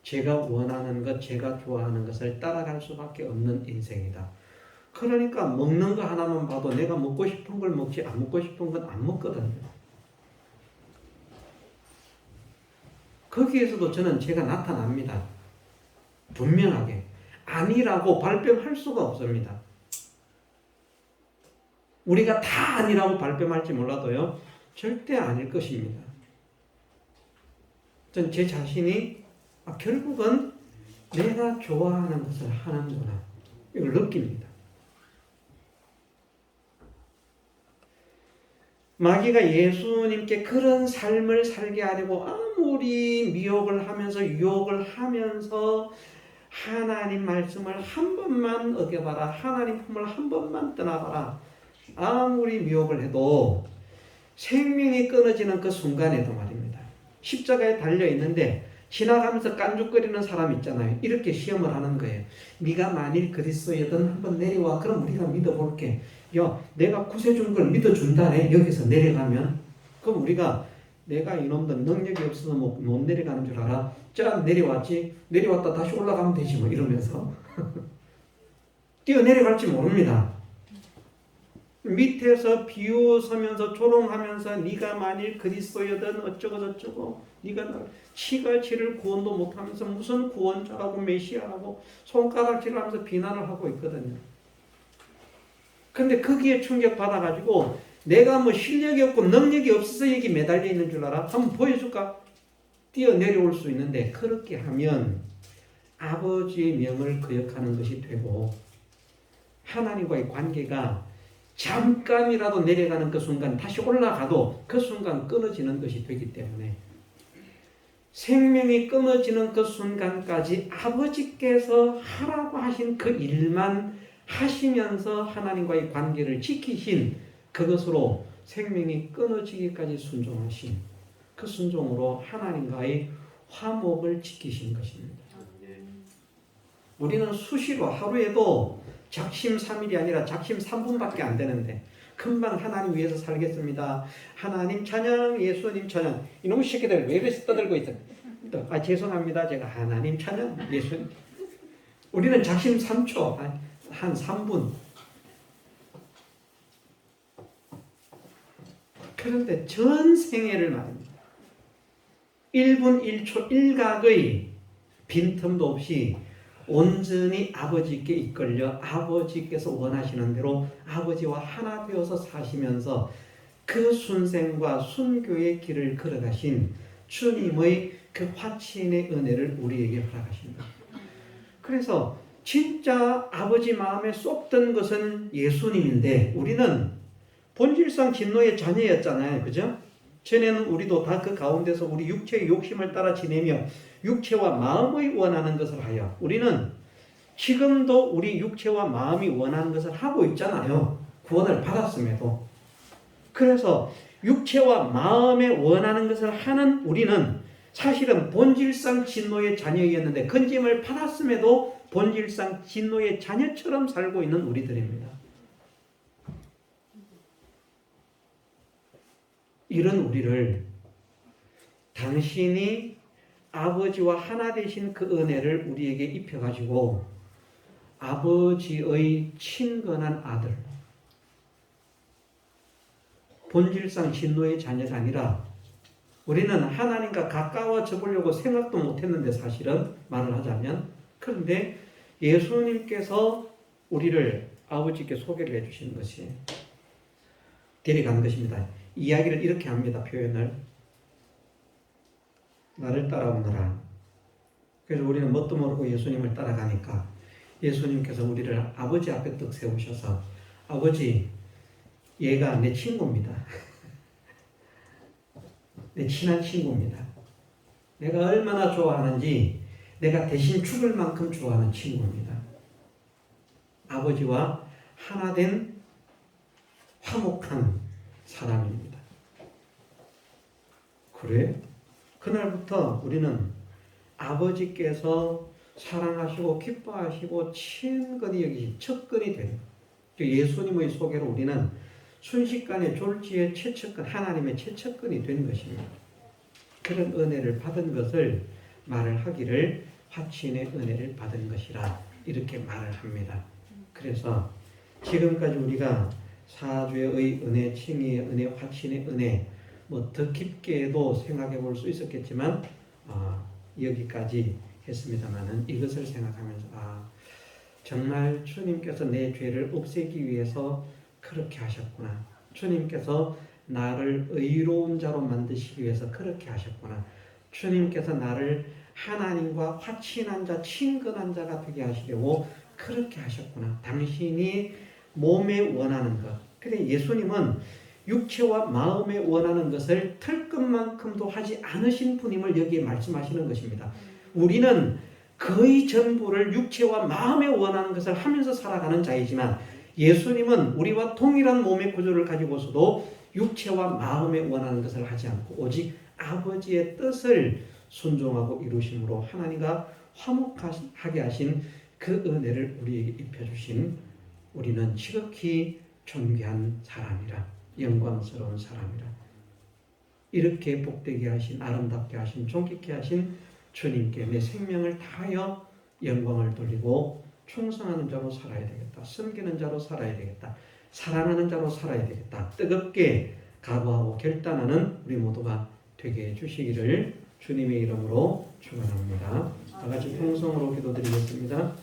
제가 원하는 것, 제가 좋아하는 것을 따라갈 수밖에 없는 인생이다. 그러니까 먹는 거 하나만 봐도 내가 먹고 싶은 걸 먹지 안 먹고 싶은 건 안 먹거든요. 거기에서도 저는 제가 나타납니다. 분명하게. 아니라고 발뺌할 수가 없습니다. 우리가 다 아니라고 발뺌할지 몰라도요, 절대 아닐 것입니다. 전 제 자신이 결국은 내가 좋아하는 것을 하는구나, 이걸 느낍니다. 마귀가 예수님께 그런 삶을 살게 하려고 아무리 미혹을 하면서 유혹을 하면서 하나님 말씀을 한 번만 어겨봐라, 하나님 품을 한 번만 떠나봐라, 아무리 미혹을 해도 생명이 끊어지는 그 순간에도 말입니다. 십자가에 달려있는데 지나가면서 깐죽거리는 사람 있잖아요. 이렇게 시험을 하는 거예요. 네가 만일 그리스도이든 한번 내려와. 그럼 우리가 믿어볼게. 야, 내가 구세준 걸 믿어준다네. 여기서 내려가면. 그럼 우리가 내가 이놈들 능력이 없어서 못 내려가는 줄 알아? 자, 내려왔지. 내려왔다 다시 올라가면 되지 뭐 이러면서 뛰어내려갈지 모릅니다. 밑에서 비웃으면서 조롱하면서 네가 만일 그리스도여든 어쩌고 저쩌고, 네가 치갈치를 구원도 못하면서 무슨 구원자라고 메시아라고 손가락질하면서 비난을 하고 있거든요. 근데 거기에 충격받아가지고 내가 뭐 실력이 없고 능력이 없어서 여기 매달려 있는 줄 알아? 한번 보여줄까? 뛰어내려올 수 있는데, 그렇게 하면 아버지의 명을 거역하는 것이 되고 하나님과의 관계가 잠깐이라도 내려가는 그 순간 다시 올라가도 그 순간 끊어지는 것이 되기 때문에 생명이 끊어지는 그 순간까지 아버지께서 하라고 하신 그 일만 하시면서 하나님과의 관계를 지키신 그것으로 생명이 끊어지기까지 순종하신 그 순종으로 하나님과의 화목을 지키신 것입니다. 우리는 수시로 하루에도 작심 3일이 아니라 작심 3분밖에 안 되는데 금방 하나님 위해서 살겠습니다. 하나님 찬양, 예수님 찬양. 이놈의 새끼들 왜 이렇게 떠들고 있어? 죄송합니다. 제가 하나님 찬양, 예수님. 우리는 작심 3초, 한 3분. 그런데 전 생애를 말입니다. 1분 1초 1각의 빈틈도 없이 온전히 아버지께 이끌려 아버지께서 원하시는 대로 아버지와 하나 되어서 사시면서 그 순생과 순교의 길을 걸어가신 주님의 그 화친의 은혜를 우리에게 허락하십니다. 그래서 진짜 아버지 마음에 쏙든 것은 예수님인데 우리는 본질상 진노의 자녀였잖아요. 그죠? 전에는 우리도 다 그 가운데서 우리 육체의 욕심을 따라 지내며 육체와 마음의 원하는 것을 하여 우리는 지금도 우리 육체와 마음이 원하는 것을 하고 있잖아요. 구원을 받았음에도. 그래서 육체와 마음에 원하는 것을 하는 우리는 사실은 본질상 진노의 자녀였는데 건짐을 받았음에도 본질상 진노의 자녀처럼 살고 있는 우리들입니다. 이런 우리를 당신이 아버지와 하나 되신 그 은혜를 우리에게 입혀가지고 아버지의 친근한 아들, 본질상 진노의 자녀가 아니라 우리는 하나님과 가까워져 보려고 생각도 못했는데 사실은 말을 하자면 그런데 예수님께서 우리를 아버지께 소개를 해주시는 것이 데려간 것입니다. 이야기를 이렇게 합니다. 표현을 나를 따라오너라. 그래서 우리는 뭣도 모르고 예수님을 따라가니까 예수님께서 우리를 아버지 앞에 떡 세우셔서 아버지 얘가 내 친구입니다. 내 친한 친구입니다. 내가 얼마나 좋아하는지 내가 대신 죽을 만큼 좋아하는 친구입니다. 아버지와 하나 된 화목한 사람입니다. 그래? 그날부터 우리는 아버지께서 사랑하시고 기뻐하시고 친근히 여기신 척근이 되는 예수님의 소개로 우리는 순식간에 졸지의 최측근 하나님의 최측근이 된 것입니다. 그런 은혜를 받은 것을 말을 하기를 화친의 은혜를 받은 것이라 이렇게 말을 합니다. 그래서 지금까지 우리가 사죄의 은혜, 칭의의 은혜, 화친의 은혜 뭐 더 깊게도 생각해 볼 수 있었겠지만 여기까지 했습니다만은 이것을 생각하면서 정말 주님께서 내 죄를 없애기 위해서 그렇게 하셨구나. 주님께서 나를 의로운 자로 만드시기 위해서 그렇게 하셨구나. 주님께서 나를 하나님과 화친한 자, 친근한 자가 되게 하시려고 그렇게 하셨구나. 당신이 몸에 원하는 것. 근데 예수님은 육체와 마음에 원하는 것을 털끝만큼도 하지 않으신 분임을 여기에 말씀하시는 것입니다. 우리는 거의 전부를 육체와 마음에 원하는 것을 하면서 살아가는 자이지만 예수님은 우리와 동일한 몸의 구조를 가지고서도 육체와 마음에 원하는 것을 하지 않고 오직 아버지의 뜻을 순종하고 이루심으로 하나님과 화목하게 하신 그 은혜를 우리에게 입혀주신 우리는 지극히 존귀한 사람이라 영광스러운 사람이라 이렇게 복되게 하신 아름답게 하신 존귀케 하신 주님께 내 생명을 다하여 영광을 돌리고 충성하는 자로 살아야 되겠다. 섬기는 자로 살아야 되겠다. 사랑하는 자로 살아야 되겠다. 뜨겁게 각오하고 결단하는 우리 모두가 되게 해주시기를 주님의 이름으로 축원합니다. 다 같이 통성으로 기도드리겠습니다.